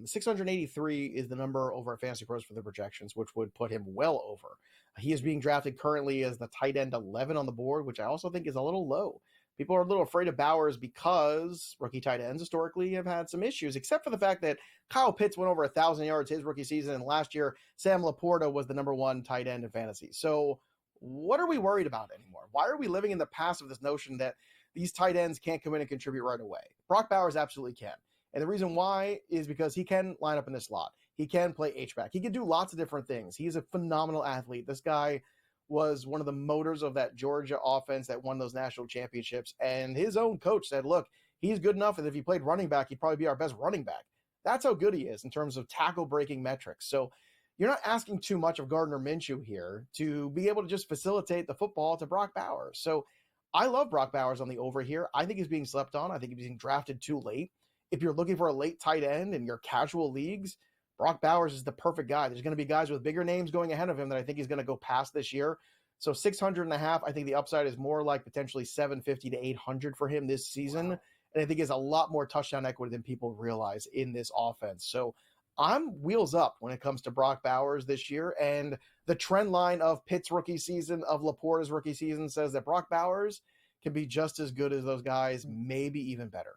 683 is the number over at Fantasy Pros for the projections, which would put him well over. He is being drafted currently as the tight end 11 on the board, which I also think is a little low. People are a little afraid of Bowers because rookie tight ends historically have had some issues, except for the fact that Kyle Pitts went over 1,000 yards his rookie season, and last year Sam Laporta was the number one tight end in fantasy. So what are we worried about anymore? Why are we living in the past of this notion that these tight ends can't come in and contribute right away? Brock Bowers absolutely can. And the reason why is because he can line up in the slot. He can play H-back. He can do lots of different things. He's a phenomenal athlete. This guy was one of the motors of that Georgia offense that won those national championships. And his own coach said, look, he's good enough that if he played running back, he'd probably be our best running back. That's how good he is in terms of tackle-breaking metrics. So you're not asking too much of Gardner Minshew here to be able to just facilitate the football to Brock Bowers. So I love Brock Bowers on the over here. I think he's being slept on. I think he's being drafted too late. If you're looking for a late tight end in your casual leagues, Brock Bowers is the perfect guy. There's going to be guys with bigger names going ahead of him that I think he's going to go past this year. So 600.5, I think the upside is more like potentially 750 to 800 for him this season. Wow. And I think is a lot more touchdown equity than people realize in this offense. So I'm wheels up when it comes to Brock Bowers this year. And the trend line of Pitt's rookie season, of Laporta's rookie season, says that Brock Bowers can be just as good as those guys, maybe even better.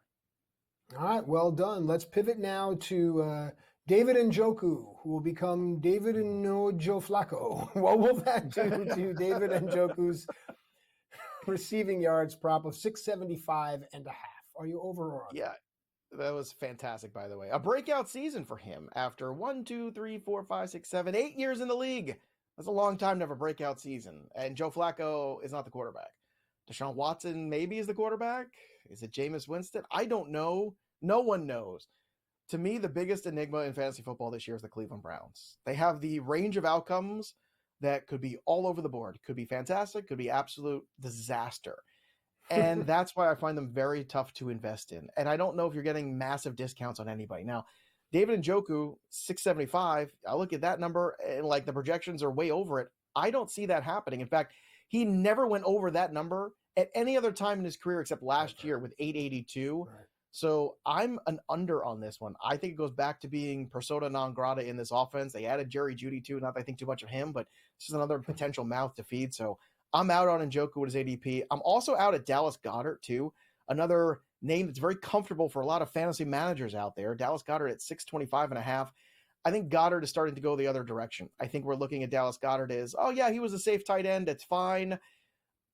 All right, well done. Let's pivot now to David Njoku, who will become David Joe Flacco. What will that do to David Njoku's receiving yards prop of 675.5? Are you over or under? Yeah, that was fantastic, by the way. A breakout season for him after 8 years in the league. That's a long time to have a breakout season. And Joe Flacco is not the quarterback. Deshaun Watson maybe is the quarterback. Is it Jameis Winston? I don't know. No one knows. To me, the biggest enigma in fantasy football this year is the Cleveland Browns. They have the range of outcomes that could be all over the board. Could be fantastic, could be absolute disaster. And that's why I find them very tough to invest in. And I don't know if you're getting massive discounts on anybody. Now, David Njoku, 675, I look at that number and like the projections are way over it. I don't see that happening. In fact, he never went over that number at any other time in his career except last year with 882. Right. So I'm an under on this one. I think it goes back to being persona non grata in this offense. They added Jerry Jeudy too. Not that I think too much of him, but it's just another potential mouth to feed. So I'm out on Njoku with his ADP. I'm also out at Dallas Goedert too. Another name that's very comfortable for a lot of fantasy managers out there. Dallas Goedert at 625.5. I think Goddard is starting to go the other direction. I think we're looking at Dallas Goedert as, oh yeah, he was a safe tight end. It's fine.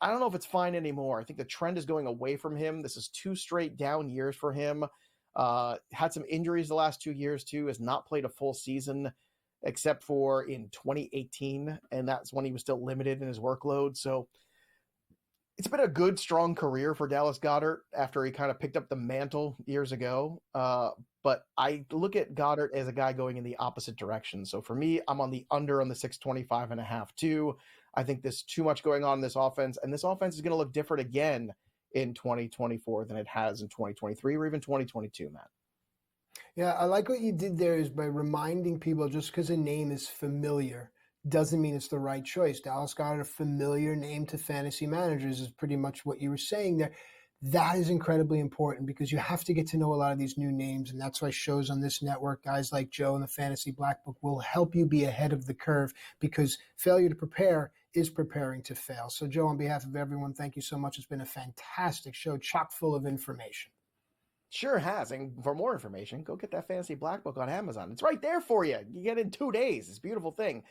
I don't know if it's fine anymore. I think the trend is going away from him. This is 2 straight down years for him. Had some injuries the last 2 years too. Has not played a full season except for in 2018. And that's when he was still limited in his workload. So it's been a good, strong career for Dallas Goedert after he kind of picked up the mantle years ago. But I look at Goddard as a guy going in the opposite direction. So for me, I'm on the under on the 625.5 too. I think there's too much going on in this offense, and this offense is going to look different again in 2024 than it has in 2023 or even 2022, Matt. Yeah, I like what you did there is by reminding people just because a name is familiar doesn't mean it's the right choice. Dallas Goedert, a familiar name to fantasy managers, is pretty much what you were saying there. That is incredibly important because you have to get to know a lot of these new names, and that's why shows on this network, guys like Joe and the Fantasy Black Book, will help you be ahead of the curve because failure to prepare is preparing to fail. So, Joe, on behalf of everyone, thank you so much. It's been a fantastic show, chock full of information. Sure has. And for more information, go get that Fantasy Black Book on Amazon. It's right there for you. You get it in 2 days. It's a beautiful thing.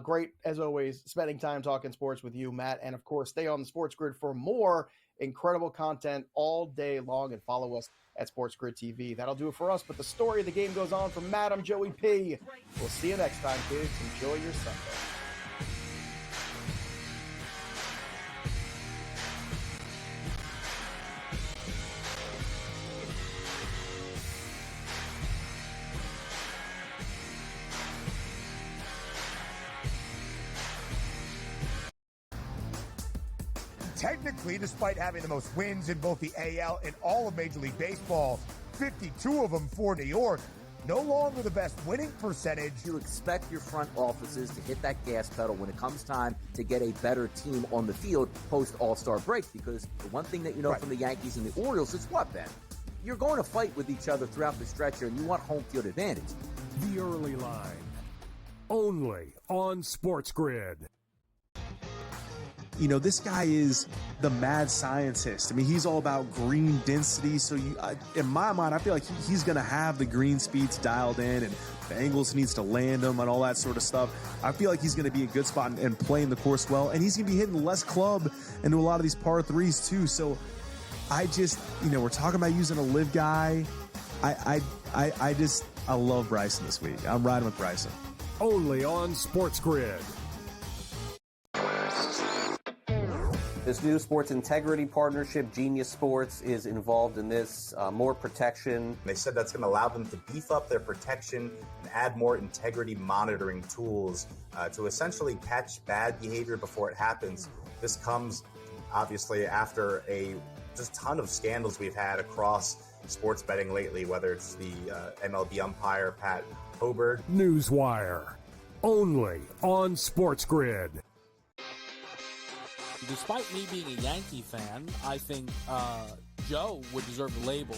Great, as always, spending time talking sports with you, Matt. And, of course, stay on the Sports Grid for more incredible content all day long and follow us at SportsGrid TV. That'll do it for us. But the story of the game goes on. From Matt, I'm Joey P. We'll see you next time, kids. Enjoy your Sunday. Technically, despite having the most wins in both the AL and all of Major League Baseball, 52 of them for New York, no longer the best winning percentage. You expect your front offices to hit that gas pedal when it comes time to get a better team on the field post All-Star break, because the one thing that you know from the Yankees and the Orioles is what, Ben? You're going to fight with each other throughout the stretch here, and you want home field advantage. The Early Line, only on SportsGrid. You know, this guy is the mad scientist. I mean, he's all about green density. So in my mind, I feel like he's going to have the green speeds dialed in, and the angles he needs to land them and all that sort of stuff. I feel like he's going to be a good spot and playing the course well. And he's going to be hitting less club into a lot of these par threes too. So I just, we're talking about using a live guy. I love Bryson this week. I'm riding with Bryson. Only on SportsGrid. This new sports integrity partnership, Genius Sports, is involved in this. More protection. They said that's going to allow them to beef up their protection and add more integrity monitoring tools to essentially catch bad behavior before it happens. This comes, obviously, after a just ton of scandals we've had across sports betting lately, whether it's the MLB umpire, Pat Hoberg. Newswire, only on SportsGrid. Despite me being a Yankee fan, I think Joe would deserve the label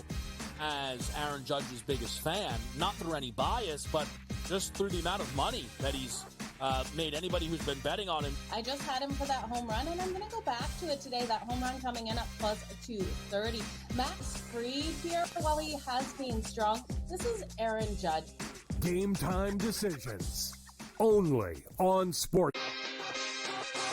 as Aaron Judge's biggest fan, not through any bias, but just through the amount of money that he's made anybody who's been betting on him. I just had him for that home run, and I'm going to go back to it today. That home run coming in at plus 230. Max Fried here, while he has been strong, this is Aaron Judge. Game time decisions, only on Sport.